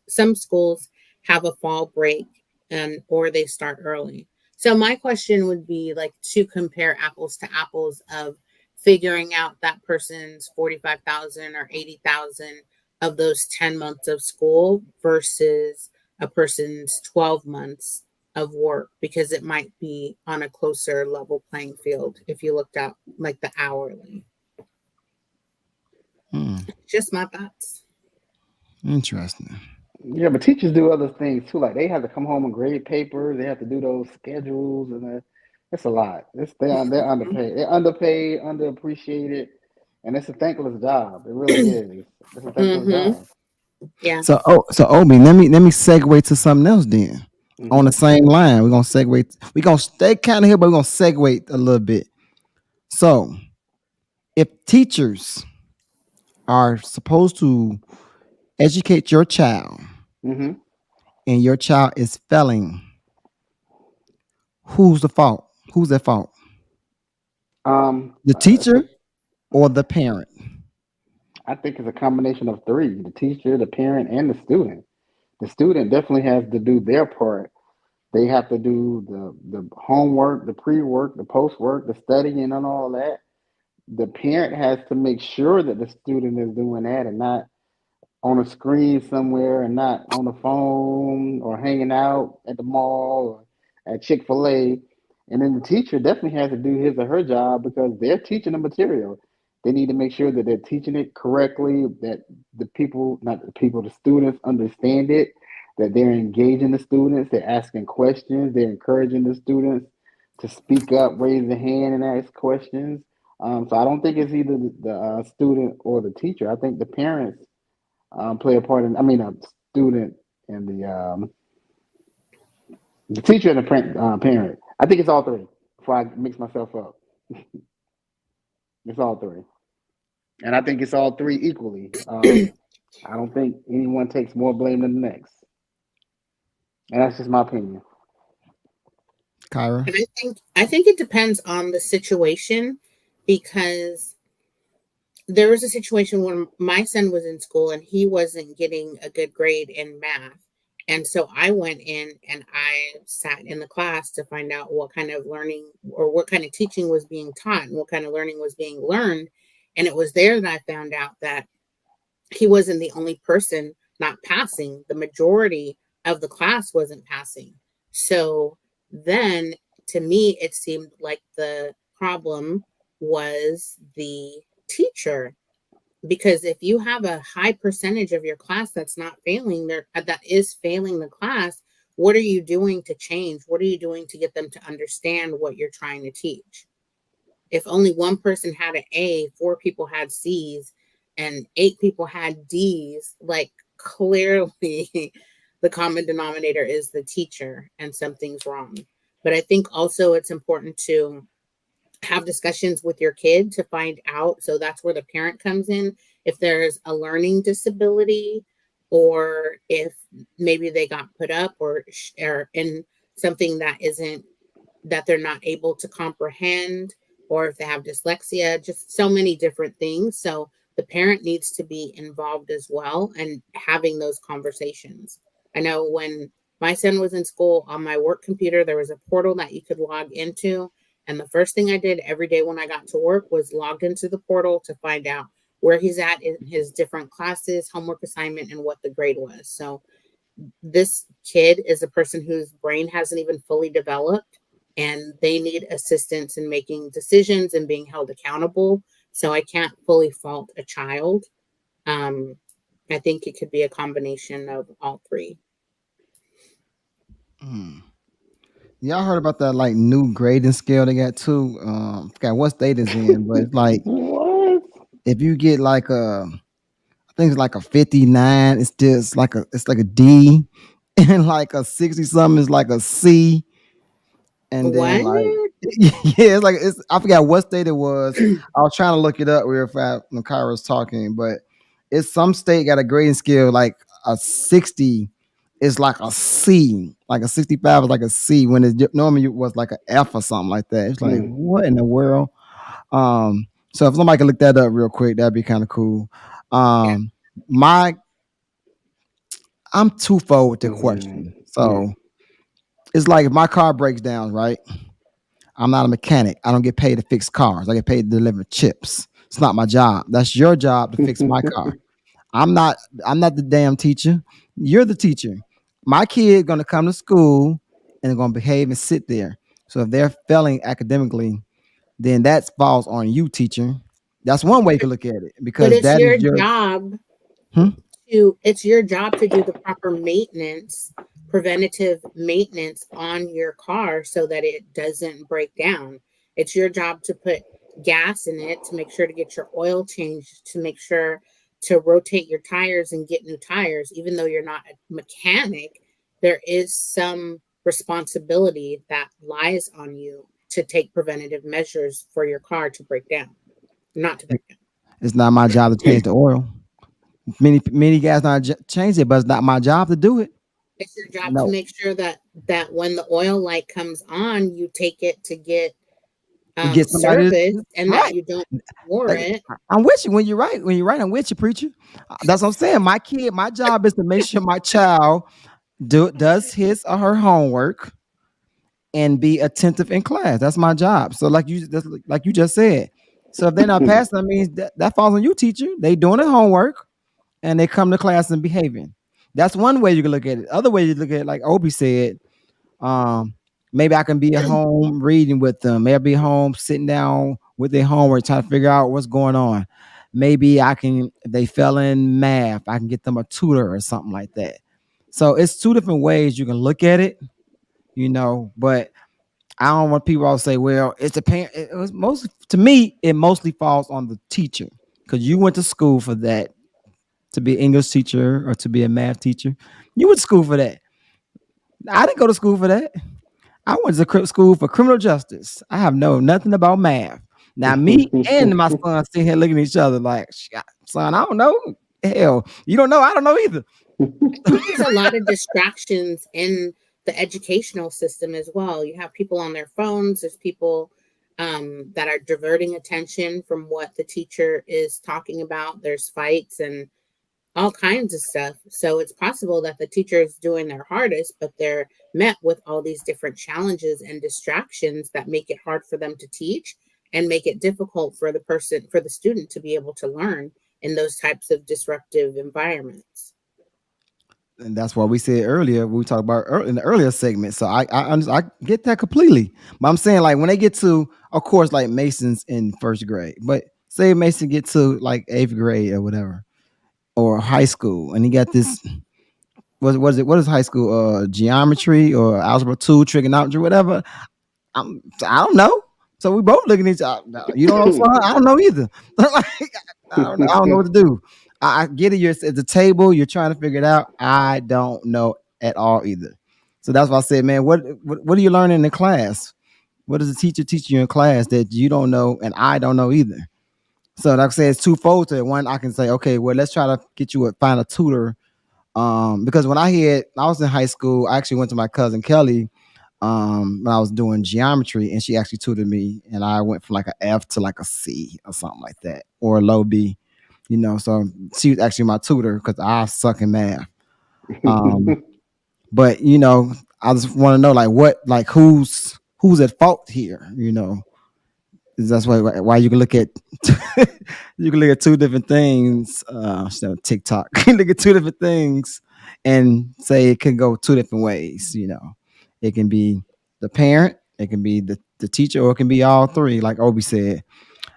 have a fall break and or they start early. So my question would be like to compare apples to apples of figuring out that person's 45,000 or 80,000 of those 10 months of school versus a person's 12 months of work, because it might be on a closer level playing field if you looked at like the hourly. Just my thoughts. Interesting. Yeah, but teachers do other things too. Like they have to come home and grade papers. They have to do those schedules, and it's a lot. They're underpaid. They're underpaid, underappreciated, and it's a thankless job. It really is. It's a thankless Mm-hmm. job. Yeah. So Obi, let me segue to something else then. On the Hmm. same line, we're gonna segue. We're gonna stay kind of here, but we're gonna segue a little bit. So if teachers are supposed to educate your child Hmm. and your child is failing, who's the fault? Who's at fault? The It's teacher or the parent? I think it's a combination of three: the teacher, the parent, and the student. The student definitely has to do their part. They have to do the homework, the pre-work, the post-work, the studying, and all that. The parent has to make sure that the student is doing that and not on a screen somewhere and not on the phone or hanging out at the mall or at Chick-fil-A. And then the teacher definitely has to do his or her job because they're teaching the material. They need to make sure that they're teaching it correctly, that the people, not the people, the students understand it, that they're engaging the students, they're asking questions, they're encouraging the students to speak up, raise their hand, and ask questions. So I don't think it's either the student or the teacher. I think the parents play a part in. I mean, a student and the teacher and the parent. I think it's all three. Before I mix myself up, it's all three, and I think it's all three equally. I don't think anyone takes more blame than the next, and that's just my opinion. Kyra? And I think it depends on the situation, because there was a situation when my son was in school and he wasn't getting a good grade in math. And so I went in and I sat in the class to find out what kind of learning or what kind of teaching was being taught and what kind of learning was being learned. And it was there that I found out that he wasn't the only person not passing. The majority of the class wasn't passing. So then to me, it seemed like the problem was the teacher, because if you have a high percentage of your class that's not failing there, that is failing the class, what are you doing to change? What are you doing to get them to understand what you're trying to teach? if only one person had an A, four people had C's, and eight people had D's, like clearly the common denominator is the teacher and something's wrong. But I think also it's important to have discussions with your kid to find out. So that's where the parent comes in. If there's a learning disability, or if maybe they got put up or in something that isn't, that they're not able to comprehend, or if they have dyslexia, just so many different things. So the parent needs to be involved as well and having those conversations. I know when my son was in school, on my work computer, there was a portal that you could log into. And the first thing I did every day when I got to work was logged into the portal to find out where he's at in his different classes, homework assignment, and what the grade was. So this kid is a person whose brain hasn't even fully developed, and they need assistance in making decisions and being held accountable. So I can't fully fault a child. Um, I think it could be a combination of all three. Mm. Y'all heard about that like new grading scale they got too? Forgot what state it's in, but it's like What? if you get like I think it's like a 59, it's just like a D, and like a 60 something is like a C, and then What? like yeah, it's I forgot what state it was. I was trying to look it up real fast when Kyra was talking, but it's some state got a grading scale like a 60 is like a C, like a 65 is like a C when it normally was like an F or something like that. It's like Mm. what in the world? So if somebody could look that up real quick, that'd be kind of cool. Yeah. Um, my I'm twofold with the Mm. question. Yeah. So it's like if my car breaks down, right? I'm not a mechanic. I don't get paid to fix cars. I get paid to deliver chips. It's not my job. That's your job to fix my car. I'm not I'm not the damn teacher. You're the teacher. My kid gonna come to school and they're gonna behave and sit there. So if they're failing academically, then that falls on you, teacher. That's one way you can look at it But because that is your hmm? it's your job to do the proper maintenance, preventative maintenance on your car so that it doesn't break down. It's your job to put gas in it, to make sure to get your oil changed, to make sure to rotate your tires and get new tires. Even though you're not a mechanic, there is some responsibility that lies on you to take preventative measures for your car to break down, not to break down. It's not my job to change the oil. Many guys not change it, but it's not my job to do it. It's your job to No, make sure that when the oil light comes on, you take it to get to get somebody service, and that right. you don't ignore Like, it. I'm with you when you're right. When you're right, I'm with you, preacher. That's what I'm saying. My kid, my job is to make sure my child does his or her homework and be attentive in class. That's my job. So like you just said. So if they're not passing, that means that falls on you, teacher. They doing their homework and they come to class and behaving. That's one way you can look at it. Other way you look at it, like Obi said, um, maybe I can be at home reading with them. Maybe I'll be home sitting down with their homework, trying to figure out what's going on. Maybe I can, if they fell in math, I can get them a tutor or something like that. So it's two different ways you can look at it, but I don't want people all say, well, it's a parent. It was mostly to me, it mostly falls on the teacher because you went to school for that to be an English teacher or to be a math teacher. You went to school for that. I didn't go to school for that. I went to school for criminal justice. I have know nothing about math. Now, me and my son sitting here looking at each other like, son, I don't know. Hell, you don't know. I don't know either. I think there's a lot of distractions in the educational system as well. You have people on their phones. There's people that are diverting attention from what the teacher is talking about. There's fights and all kinds of stuff. So it's possible that the teacher is doing their hardest, but they're met with all these different challenges and distractions that make it hard for them to teach and make it difficult for the student to be able to learn in those types of disruptive environments. And that's what we said earlier. We talked about in the earlier segment. So I get that completely. But I'm saying like when they get to, of course, like Mason's in first grade, but say Mason get to like eighth grade or whatever, or high school, and he got this. What is it? What is high school? Geometry or algebra 2, trigonometry, whatever. I don't know. So we both looking at each other. No, you don't know, son? I don't know either. Like, I don't know what to do. I get it. You're at the table. You're trying to figure it out. I don't know at all either. So that's why I said, man, what are you learning in class? What does the teacher teach you in class that you don't know and I don't know either? So like I said, it's twofold to it. One, I can say, okay, well, let's try to get you find a tutor. Because when I was in high school, I actually went to my cousin Kelly when I was doing geometry, and she actually tutored me, and I went from like an F to like a C or something like that, or a low B, So she was actually my tutor because I suck in math. But I just want to know like who's at fault here, That's why you can look at two different things. TikTok, you can look at two different things and say it can go two different ways. It can be the parent, it can be the teacher, or it can be all three. Like Obi said,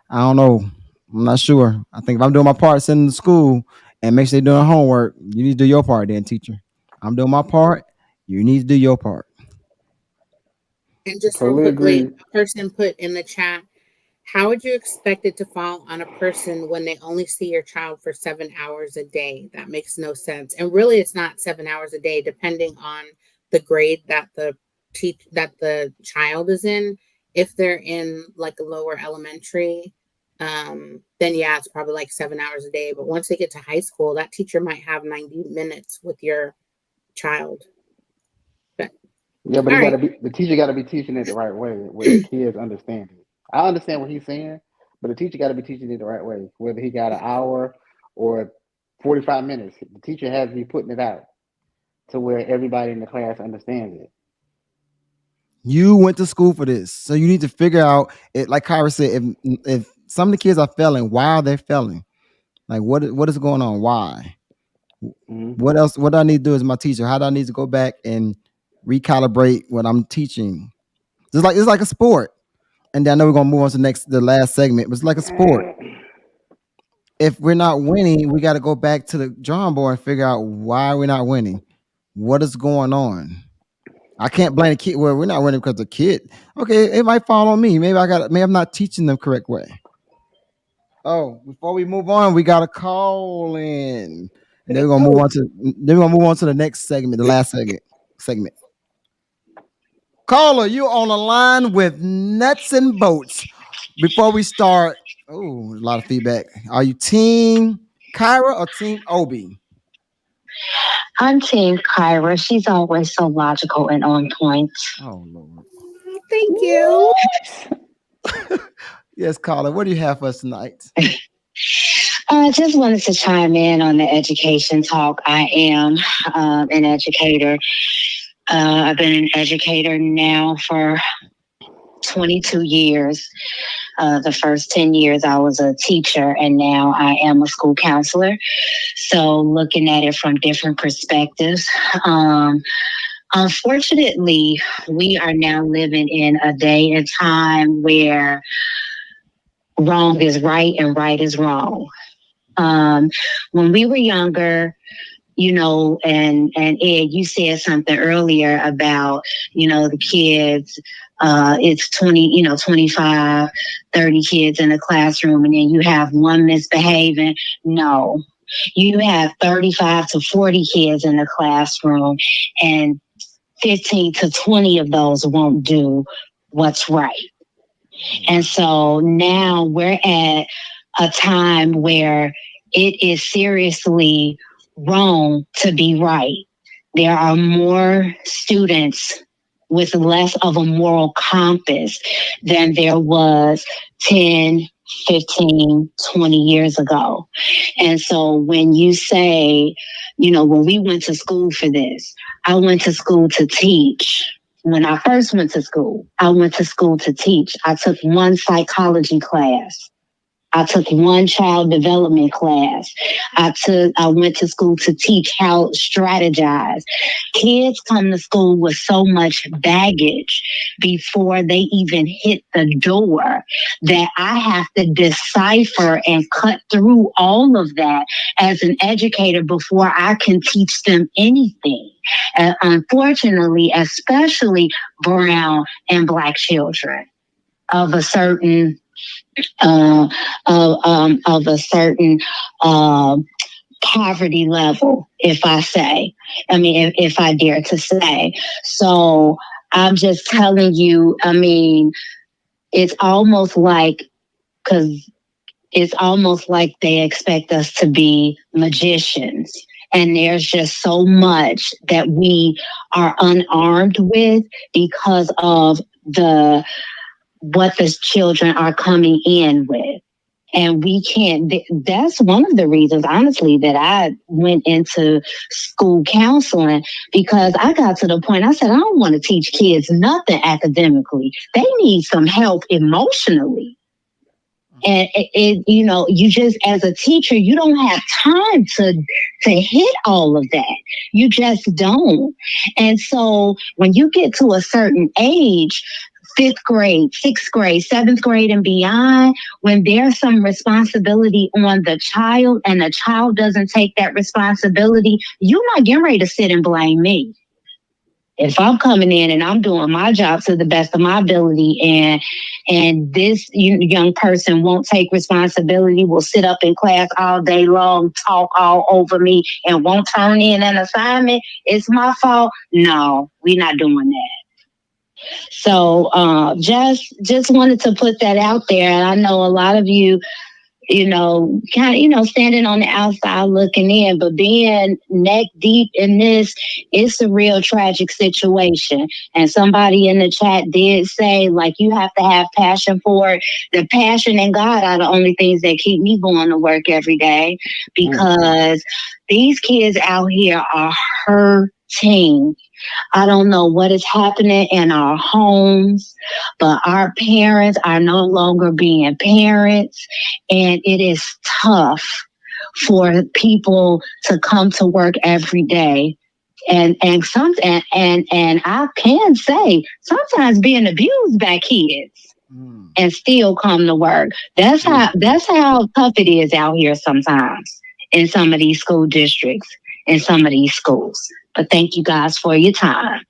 I don't know. I'm not sure. I think if I'm doing my part, send them to school and make sure they're doing homework. You need to do your part, then, teacher. I'm doing my part. You need to do your part. And just real quickly, a person put in the chat, how would you expect it to fall on a person when they only see your child for 7 hours a day? That makes no sense. And really, it's not 7 hours a day, depending on the grade that the child is in. If they're in like a lower elementary, then yeah, it's probably like 7 hours a day. But once they get to high school, that teacher might have 90 minutes with your child. But the teacher got to be teaching it the right way where the kids understand it. I understand what he's saying, but the teacher got to be teaching it the right way. Whether he got an hour or 45 minutes, the teacher has to be putting it out to where everybody in the class understands it. You went to school for this, so you need to figure out it. Like Kyra said, if some of the kids are failing, why are they failing? Like what is going on? Why? Mm-hmm. What else? What do I need to do as my teacher? How do I need to go back and recalibrate what I'm teaching? It's like a sport. And then I know we're gonna move on to the last segment, but it's like a sport. If we're not winning, we got to go back to the drawing board and figure out why we're not winning. What is going on? I can't blame the kid. Well, we're not winning because the kid. Okay, it might fall on me. Maybe I'm not teaching them the correct way. Oh, before we move on, we got a call in. And then we're gonna move on to the next segment, the last segment. Caller, you on the line with Nutz and Boltz. Before we start, a lot of feedback. Are you team Kyra or team Obi? I'm team Kyra. She's always so logical and on point. Oh, Lord. Thank you. Yes, caller. What do you have for us tonight? I just wanted to chime in on the education talk. I am an educator. I've been an educator now for 22 years. The first 10 years I was a teacher, and now I am a school counselor. So looking at it from different perspectives. Unfortunately, we are now living in a day and time where wrong is right and right is wrong. When we were younger, and Ed, you said something earlier about, the kids, it's 25, 30 kids in a classroom, and then you have one misbehaving. No, you have 35 to 40 kids in the classroom, and 15 to 20 of those won't do what's right. And so now we're at a time where it is seriously wrong to be right. There are more students with less of a moral compass than there was 10, 15, 20 years ago. And so when you say, when we went to school for this, I went to school to teach. When I first went to school, I went to school to teach. I took one psychology class. I took one child development class. I went to school to teach how to strategize. Kids come to school with so much baggage before they even hit the door that I have to decipher and cut through all of that as an educator before I can teach them anything. And unfortunately, especially brown and Black children. of a certain of a certain poverty level, if I say. I mean, if I dare to say. So I'm just telling you, I mean, it's almost like, because it's almost like they expect us to be magicians. And there's just so much that we are unarmed with because of the what the children are coming in with. And we can't, that's one of the reasons, honestly, that I went into school counseling, because I got to the point, I said, I don't want to teach kids nothing academically. They need some help emotionally. And you know, you just, as a teacher, you don't have time to hit all of that. You just don't. And so when you get to a certain age, fifth grade, sixth grade, seventh grade, and beyond, when there's some responsibility on the child and the child doesn't take that responsibility, you're not getting ready to sit and blame me. If I'm coming in and I'm doing my job to the best of my ability, and this young person won't take responsibility, will sit up in class all day long, talk all over me, and won't turn in an assignment, it's my fault. No, we're not doing that. So just wanted to put that out there. And I know a lot of you, kind of, standing on the outside looking in, but being neck deep in this, it's a real tragic situation. And somebody in the chat did say, like, you have to have passion for it. The passion and God are the only things that keep me going to work every day, because these kids out here are hurting. I don't know what is happening in our homes, but our parents are no longer being parents, and it is tough for people to come to work every day. And I can say sometimes being abused by kids and still come to work. That's how tough it is out here sometimes in some of these school districts, in some of these schools. But thank you guys for your time.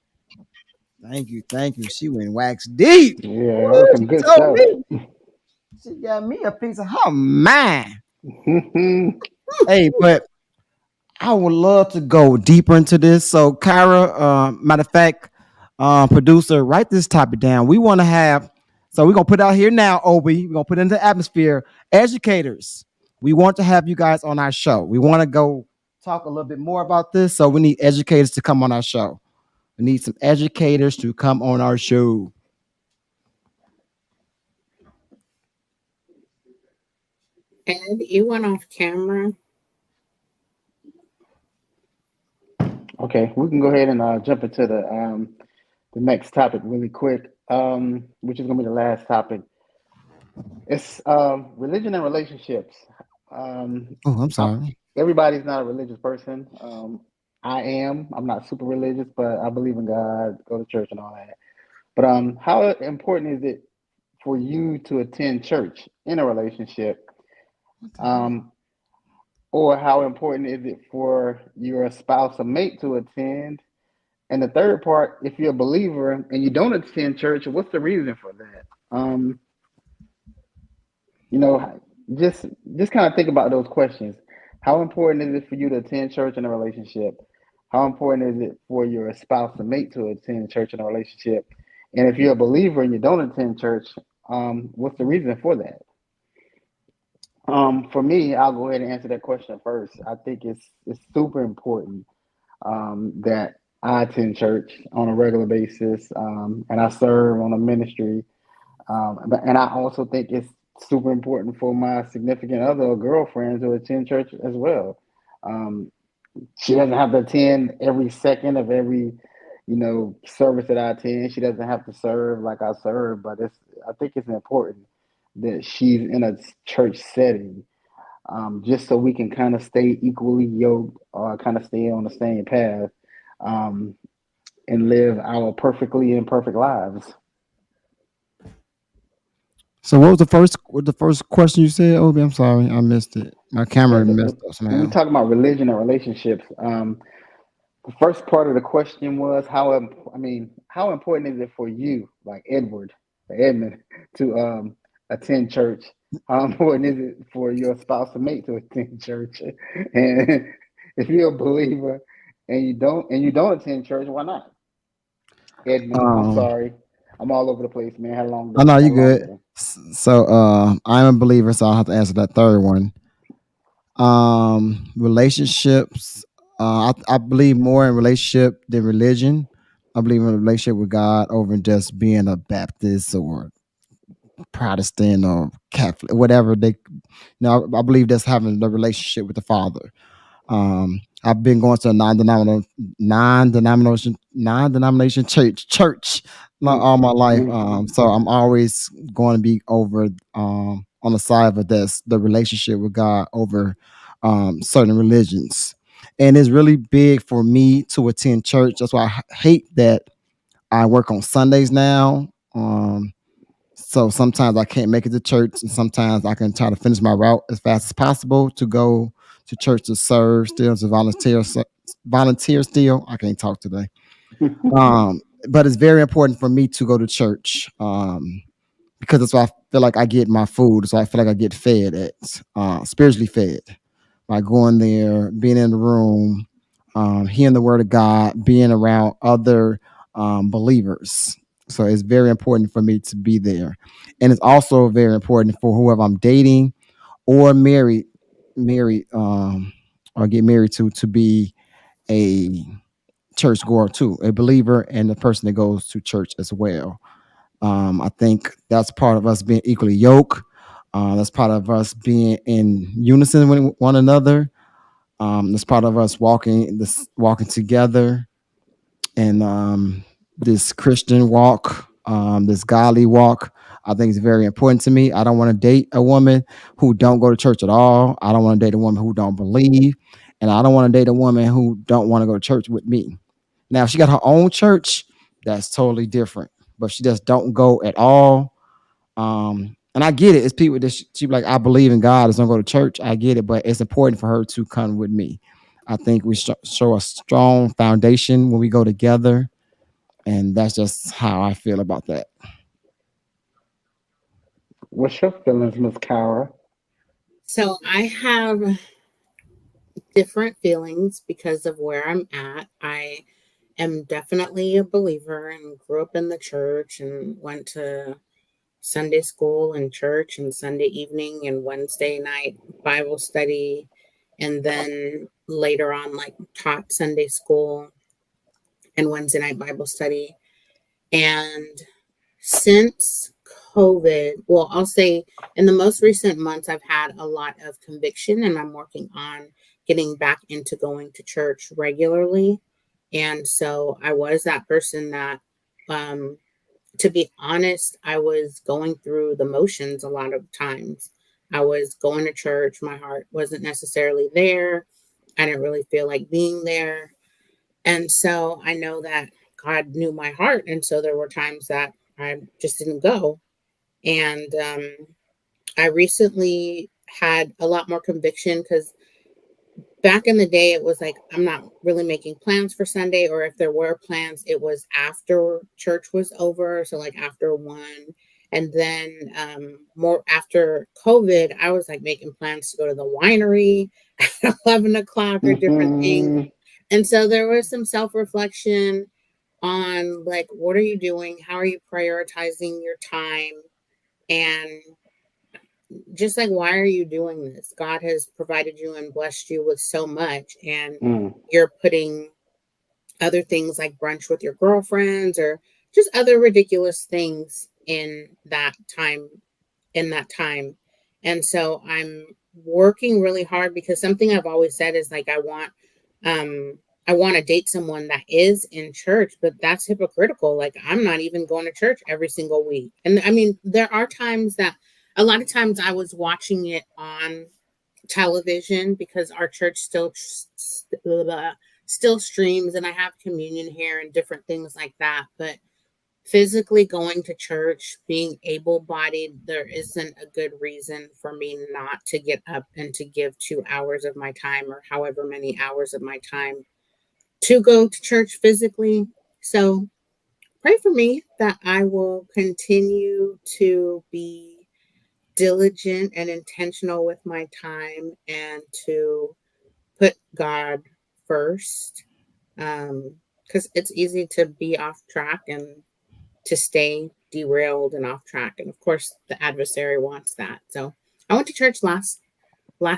Thank you. She went wax deep. Yeah, that was some good stuff. She got me a piece of her mind. Hey, but I would love to go deeper into this. So, Kyra, matter of fact, producer, write this topic down. We want to have, so we're going to put it out here now, Obi. We're going to put it into the atmosphere. Educators, we want to have you guys on our show. We want to go talk a little bit more about this. So, we need educators to come on our show. We need some educators to come on our show. Ed, you went off camera. Okay, we can go ahead and jump into the next topic really quick, which is going to be the last topic. It's religion and relationships. I'm sorry. Everybody's not a religious person. I am. I'm not super religious, but I believe in God, go to church and all that. But how important is it for you to attend church in a relationship? Or how important is it for your spouse or mate to attend? And the third part, if you're a believer and you don't attend church, what's the reason for that? Just kind of think about those questions. How important is it for you to attend church in a relationship? How important is it for your spouse or mate to attend church in a relationship? And if you're a believer and you don't attend church, what's the reason for that? For me, I'll go ahead and answer that question first. I think it's super important that I attend church on a regular basis, and I serve on a ministry. And I also think it's super important for my significant other or girlfriend to attend church as well. She doesn't have to attend every second of every, service that I attend. She doesn't have to serve like I serve, but I think it's important that she's in a church setting, just so we can kind of stay equally yoked or kind of stay on the same path, and live our perfectly imperfect lives. So what was the first question you said, Obi? I'm sorry, I missed it. My camera messed up somehow. When we talk about religion and relationships, the first part of the question was how important is it for you, like Edward, Edmund, to attend church. How important is it for your spouse to make to attend church? And if you're a believer and you don't attend church, why not? Edmund, I'm Um, sorry. I'm all over the place, man. Had a long I day. know Had you a long good. day. So I'm a believer, so I'll have to answer that third one. Relationships. I believe more in relationship than religion. I believe in a relationship with God over just being a Baptist or Protestant or Catholic, whatever they. I believe that's having the relationship with the Father. I've been going to a non-denomination church not Mm, all my life. mm, So I'm always going to be over on the side of this the relationship with God over certain religions, and it's really big for me to attend church. That's why I hate that I work on Sundays now. So sometimes I can't make it to church, and sometimes I can try to finish my route as fast as possible to go to church to serve, still to volunteer still. I can't talk today. But it's very important for me to go to church because that's why I feel like I get my food. So I feel like I get fed at spiritually fed by going there, being in the room, hearing the word of God, being around other believers. So it's very important for me to be there, and it's also very important for whoever I'm dating or married, or get married to be a church goer too, a believer, and the person that goes to church as well. I think that's part of us being equally yoked. That's part of us being in unison with one another. That's part of us walking together and this Christian walk, this godly walk. I think is very important to me. I don't want to date a woman who don't go to church at all. I don't want to date a woman who don't believe, and I don't want to date a woman who don't want to go to church with me. Now, if she got her own church, that's totally different. But she just don't go at all. And I get it. It's people that she be like, I believe in God. Just don't go to church. I get it, but it's important for her to come with me. I think we show a strong foundation when we go together, and that's just how I feel about that. What's your feelings, Miss Kara? So I have different feelings because of where I'm at. I am definitely a believer and grew up in the church and went to Sunday school and church and Sunday evening and Wednesday night Bible study. And then later on, like taught Sunday school and Wednesday night Bible study. And since COVID, well, I'll say in the most recent months, I've had a lot of conviction and I'm working on getting back into going to church regularly. And so I was that person that, um, to be honest, I was going through the motions a lot of times. I was going to church, my heart wasn't necessarily there. I didn't really feel like being there. And so I know that God knew my heart. And so there were times that I just didn't go. And I recently had a lot more conviction because back in the day, it was like, I'm not really making plans for Sunday, or if there were plans, it was after church was over. So, like after one. And then more after COVID, I was like making plans to go to the winery at 11 o'clock or different things. Mm-hmm. And so there was some self reflection on like, what are you doing? How are you prioritizing your time? And just like, why are you doing this? God has provided you and blessed you with so much, and Mm. you're putting other things like brunch with your girlfriends or just other ridiculous things in that time. And so I'm working really hard because something I've always said is like um I want to date someone that is in church, but that's hypocritical. Like I'm not even going to church every single week. And I mean, there are times that a lot of times I was watching it on television because our church still streams and I have communion here and different things like that. But physically going to church, being able bodied, there isn't a good reason for me not to get up and to give 2 hours of my time or however many hours of my time to go to church physically. So pray for me that I will continue to be diligent and intentional with my time and to put God first. Because it's easy to be off track and to stay derailed and off track. And of course, the adversary wants that. So I went to church last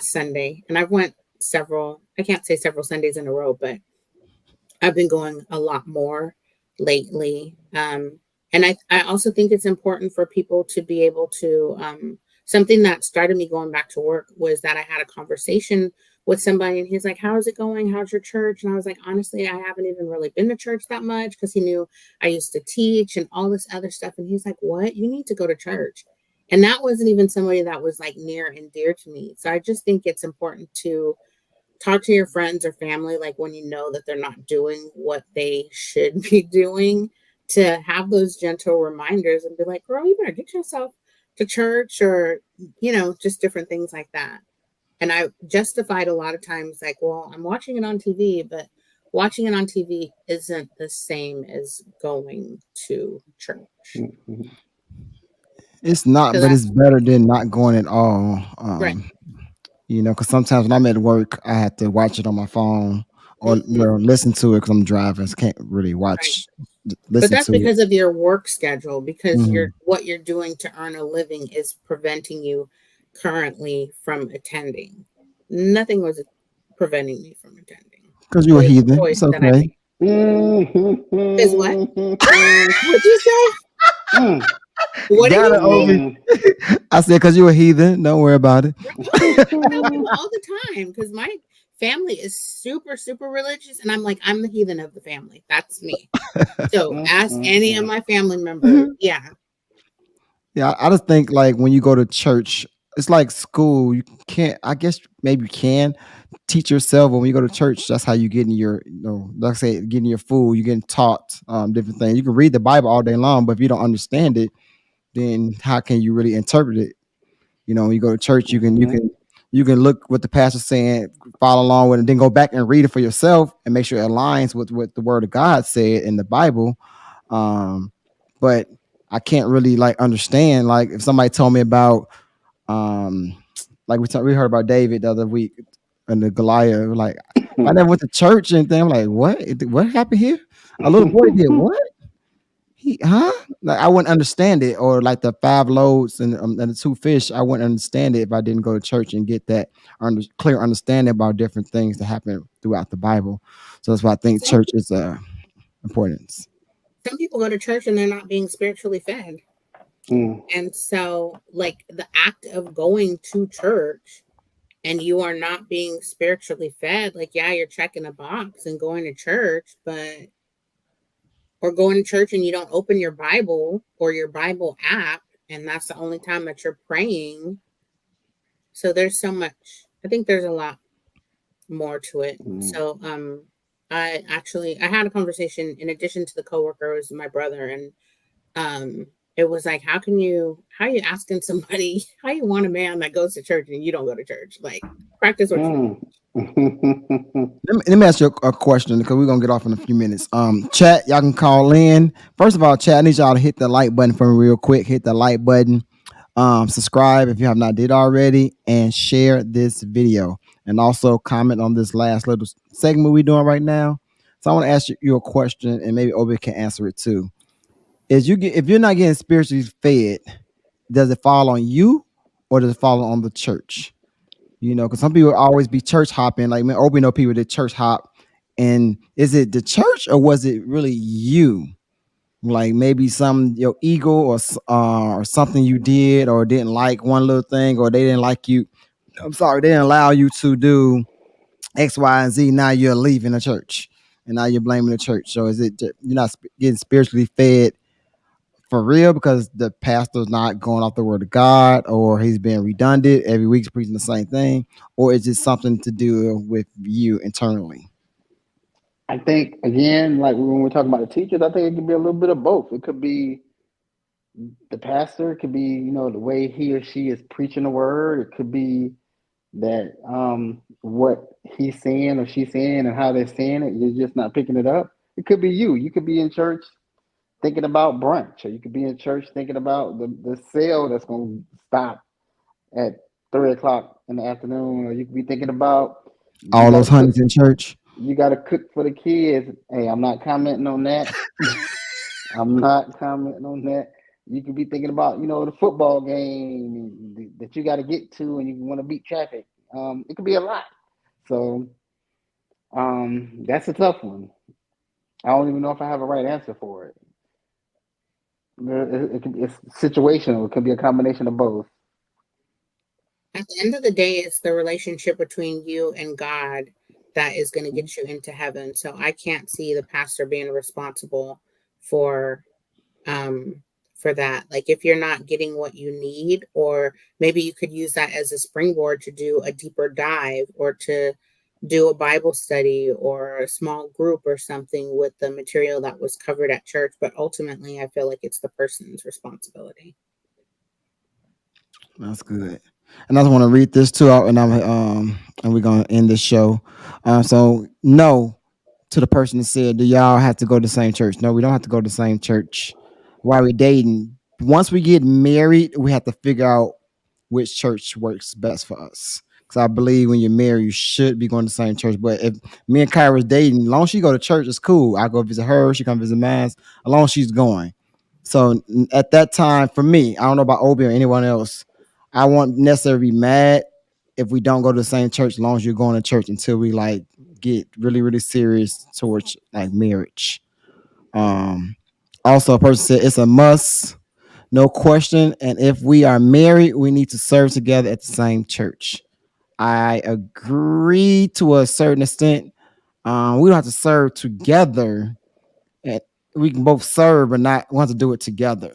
Sunday, and I went several. I can't say several Sundays in a row, but I've been going a lot more lately. And I also think it's important for people to be able to, something that started me going back to work was that I had a conversation with somebody and he's like, how's it going? How's your church? And I was like, honestly, I haven't even really been to church that much, because he knew I used to teach and all this other stuff. And he's like, what? You need to go to church. And that wasn't even somebody that was like near and dear to me. So I just think it's important to talk to your friends or family, like when you know that they're not doing what they should be doing, to have those gentle reminders and be like, girl, you better get yourself to church, or, just different things like that. And I justified a lot of times like, well, I'm watching it on TV, but watching it on TV isn't the same as going to church. Mm-hmm. It's not, but it's better than not going at all. Right. Because sometimes when I'm at work, I have to watch it on my phone or listen to it because I'm driving. So I can't really watch. Right. But that's because of your work schedule, because what you're doing to earn a living is preventing you currently from attending. Nothing was preventing me from attending. Because you were heathen. It's okay. Is what? What'd you say? What did you say? I said, because you're a heathen. Don't worry about it. I tell people all the time, because my family is super, super religious. And I'm like, I'm the heathen of the family. That's me. So ask any of my family members. Yeah. Yeah, I just think like when you go to church, it's like school. You can't, I guess maybe you can teach yourself, but when you go to church, that's how you get in your, like I say, getting your food, you're getting taught different things. You can read the Bible all day long, but if you don't understand it, then how can you really interpret it? When you go to church, you can look what the pastor's saying, follow along with it, then go back and read it for yourself and make sure it aligns with what the word of God said in the Bible. But I can't really like understand, like if somebody told me about like we heard about David the other week and the Goliath, like I never went to church and anything. I'm like, what happened here? A little boy did what? Like I wouldn't understand it. Or like the 5 loaves and the 2 fish, I wouldn't understand it if I didn't go to church and get that clear understanding about different things that happen throughout the Bible. So that's why I think church is importance. Some people go to church and they're not being spiritually fed. And so like the act of going to church and you are not being spiritually fed, like, yeah, you're checking a box and going to church, or going to church and you don't open your Bible or your Bible app, and that's the only time that you're praying. So there's so much. I think there's a lot more to it. So I had a conversation in addition to the coworker, it was my brother, and it was like, how are you asking somebody how you want a man that goes to church and you don't go to church? Like, practice what you Let me ask you a question, because we're gonna get off in a few minutes. Chat, y'all can call in. First of all, chat, I need y'all to hit the like button for me real quick. Hit the like button. Subscribe if you have not did already, and share this video. And also comment on this last little segment we're doing right now. So I want to ask you a question, and maybe Obi can answer it too. If you're not getting spiritually fed, does it fall on you or does it fall on the church? Because some people always be church hopping. Like, man, Obi know people that church hop. And is it the church or was it really you? Like maybe your ego or something you did or didn't like one little thing, or they didn't like you. I'm sorry, they didn't allow you to do X, Y, and Z. Now you're leaving the church and now you're blaming the church. So is it you're not getting spiritually fed for real because the pastor's not going off the word of God, or he's being redundant every week's preaching the same thing, or is it something to do with you internally? I think, again, like when we're talking about the teachers, I think it could be a little bit of both. It could be the pastor, it could be, the way he or she is preaching the word. It could be that what he's saying or she's saying and how they're saying it, you're just not picking it up. It could be you. You could be in church thinking about brunch, or you could be in church thinking about the sale that's going to stop at 3 o'clock in the afternoon, or you could be thinking about you All got those to cook. honeys in church. You got to cook for the kids. Hey, I'm not commenting on that. I'm not commenting on that. You could be thinking about, the football game that you got to get to, and you want to beat traffic. It could be a lot. So that's a tough one. I don't even know if I have a right answer for it. It's situational. It could be a combination of both. At the end of the day, it's the relationship between you and God that is going to get you into heaven. So I can't see the pastor being responsible for um for that. Like if you're not getting what you need, or maybe you could use that as a springboard to do a deeper dive, or to do a Bible study or a small group or something with the material that was covered at church. But ultimately I feel like it's the person's responsibility. That's good. And I just want to read this too out, and we're gonna end this show. So no to the person that said, "Do y'all have to go to the same church?" No, we don't have to go to the same church while we're dating. Once we get married, we have to figure out which church works best for us. Because I believe when you're married, you should be going to the same church. But if me and Kyra's dating, as long as she go to church, it's cool. I go visit her, she come visit mine, as long as she's going. So at that time, for me, I don't know about Obi or anyone else, I won't necessarily be mad if we don't go to the same church, as long as you're going to church, until we like get really, really serious towards like marriage. Um, Also, a person said it's a must, no question. And if we are married, we need to serve together at the same church. I agree to a certain extent. We don't have to serve together, and we can both serve, but not want to do it together.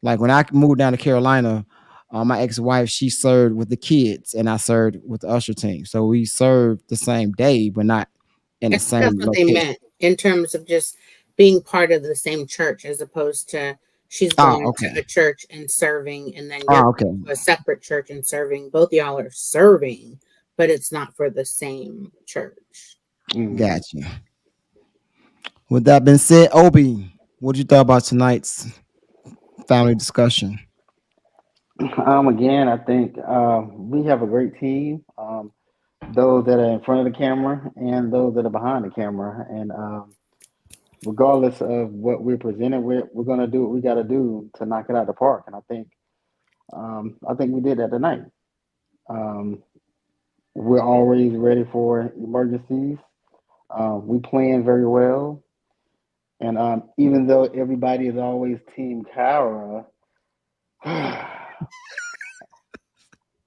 Like when I moved down to Carolina, my ex-wife, she served with the kids, and I served with the usher team. So we served the same day, but not in I the think that's same what they location. meant in terms of just being part of the same church, as opposed to she's Ah, going to okay. a church and serving, and then you're Ah, going okay. to a separate church and serving. Both y'all are serving, but it's not for the same church. Mm. Got you. With that being said, Obi, what did you thought about tonight's family discussion? Again, I think we have a great team. Those that are in front of the camera and those that are behind the camera, and regardless of what we're presented with, we're gonna do what we got to do to knock it out of the park. And I think we did that tonight. Um, we're always ready for emergencies. We plan very well, and even though everybody is always Team Kara,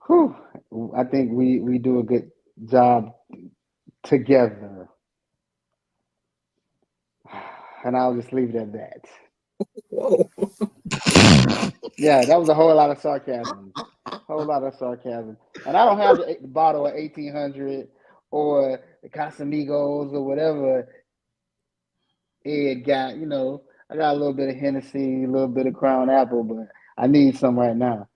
whew, I think we do a good job together, and I'll just leave it at that. Whoa. Yeah, that was a whole lot of sarcasm. Whole lot of sarcasm. And I don't have the bottle of 1800 or the Casamigos or whatever Ed got. I got a little bit of Hennessy, a little bit of Crown Apple, but I need some right now.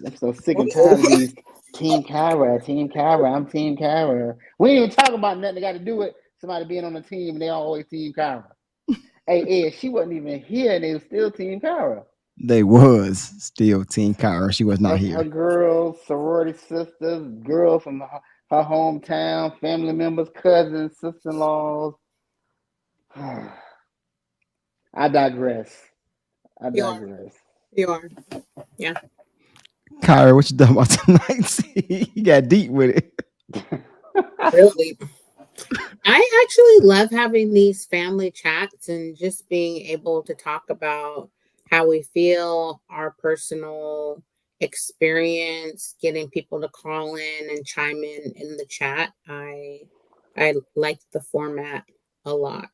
I'm so sick and tired of these Team Kyra, Team Kyra, I'm Team Kyra. We ain't even talking about nothing that got to do with somebody being on the team and they always Team Kyra. Hey, Ed, she wasn't even here and they was still Team Kyra. They was still Team Kyra. She was not Her here. girls, sorority sisters, girls from her hometown, family members, cousins, sister-in-laws. I digress. I You are. digress. You are. Yeah. Kyra, what you done about tonight? You got deep with it. Really. I actually love having these family chats and just being able to talk about how we feel, our personal experience, getting people to call in and chime in the chat. I like the format a lot.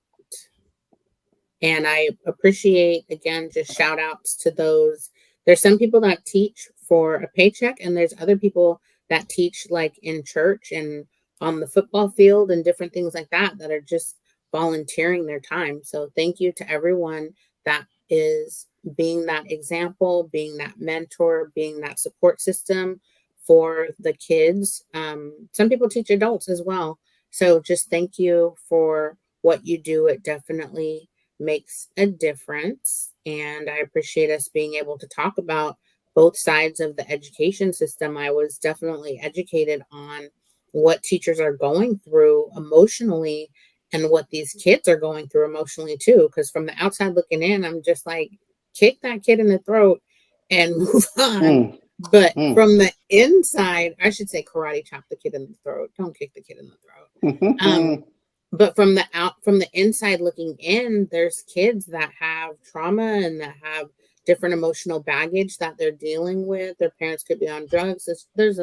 And I appreciate, again, just shout outs to those. There's some people that teach for a paycheck, and there's other people that teach like in church and on the football field and different things like that are just volunteering their time. So thank you to everyone that is being that example, being that mentor, being that support system for the kids. Some people teach adults as well. So just thank you for what you do. It definitely makes a difference. And I appreciate us being able to talk about both sides of the education system. I was definitely educated on what teachers are going through emotionally and what these kids are going through emotionally too. Because from the outside looking in, I'm just like, kick that kid in the throat and move on. But from the inside, I should say karate chop the kid in the throat. Don't kick the kid in the throat. But from the inside looking in, there's kids that have trauma and that have different emotional baggage that they're dealing with. Their parents could be on drugs. There's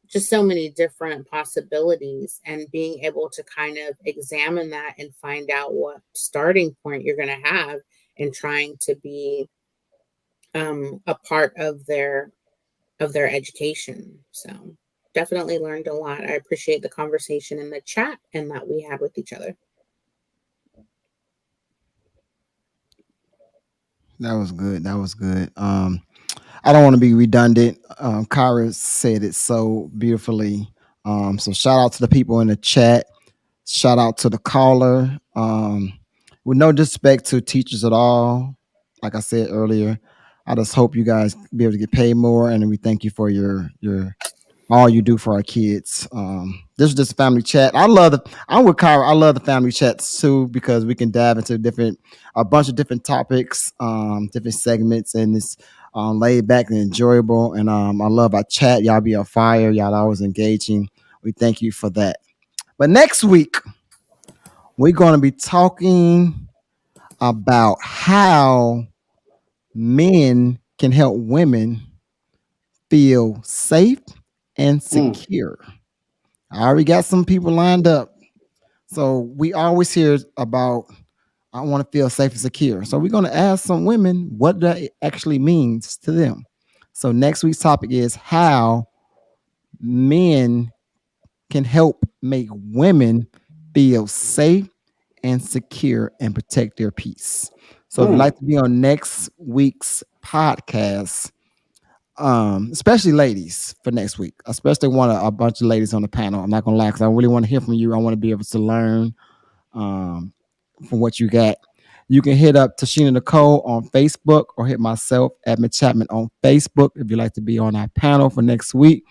just so many different possibilities, and being able to kind of examine that and find out what starting point you're going to have in trying to be a part of their education. So definitely learned a lot. I appreciate the conversation in the chat and that we had with each other. That was good. That was good. I don't want to be redundant. Kyra said it so beautifully. So shout out to the people in the chat. Shout out to the caller. With no disrespect to teachers at all, like I said earlier, I just hope you guys be able to get paid more, and we thank you for your all you do for our kids. This is just a family chat. I'm with Kyra. I love the family chats too, because we can dive into a bunch of different topics, different segments, and it's laid back and enjoyable. And I love our chat. Y'all be on fire. Y'all always engaging. We thank you for that. But next week, we're going to be talking about how men can help women feel safe and secure. I already got some people lined up. So we always hear about, I want to feel safe and secure. So we're going to ask some women what that actually means to them. So next week's topic is how men can help make women feel safe and secure and protect their peace. So if you'd like to be on next week's podcast, especially ladies for next week, especially want a bunch of ladies on the panel. I'm not gonna lie, because I really want to hear from you. I want to be able to learn from what you got. You can hit up Tashina Nicole on Facebook or hit myself, Admin Chapman, on Facebook if you'd like to be on our panel for next week.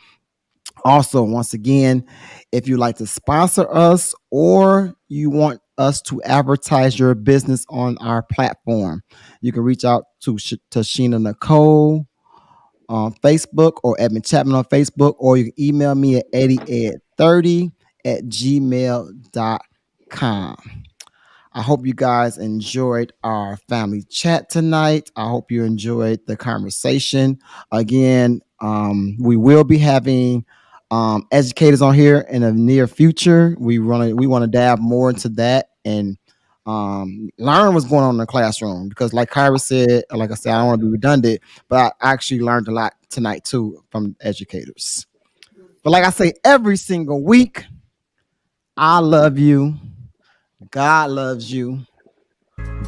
Also, once again, if you'd like to sponsor us or you want us to advertise your business on our platform, you can reach out to Tashina Nicole on Facebook or Edmund Chapman on Facebook, or you can email me at eddie30@gmail.com. I hope you guys enjoyed our family chat tonight. I hope you enjoyed the conversation. Again, we will be having educators on here in the near future. We want to dive more into that and learn what's going on in the classroom, because like Kyra said, like I said, I don't want to be redundant, but I actually learned a lot tonight too from educators. But like I say every single week, I love you. God loves you.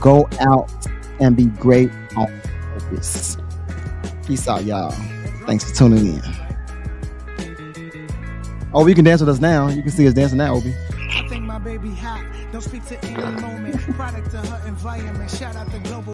Go out and be great on purpose. Peace out, y'all. Thanks for tuning in. Oh, you can dance with us now. You can see us dancing now, Obi. I think my baby hot. Don't speak to any moment. Product of her environment. Shout out the global.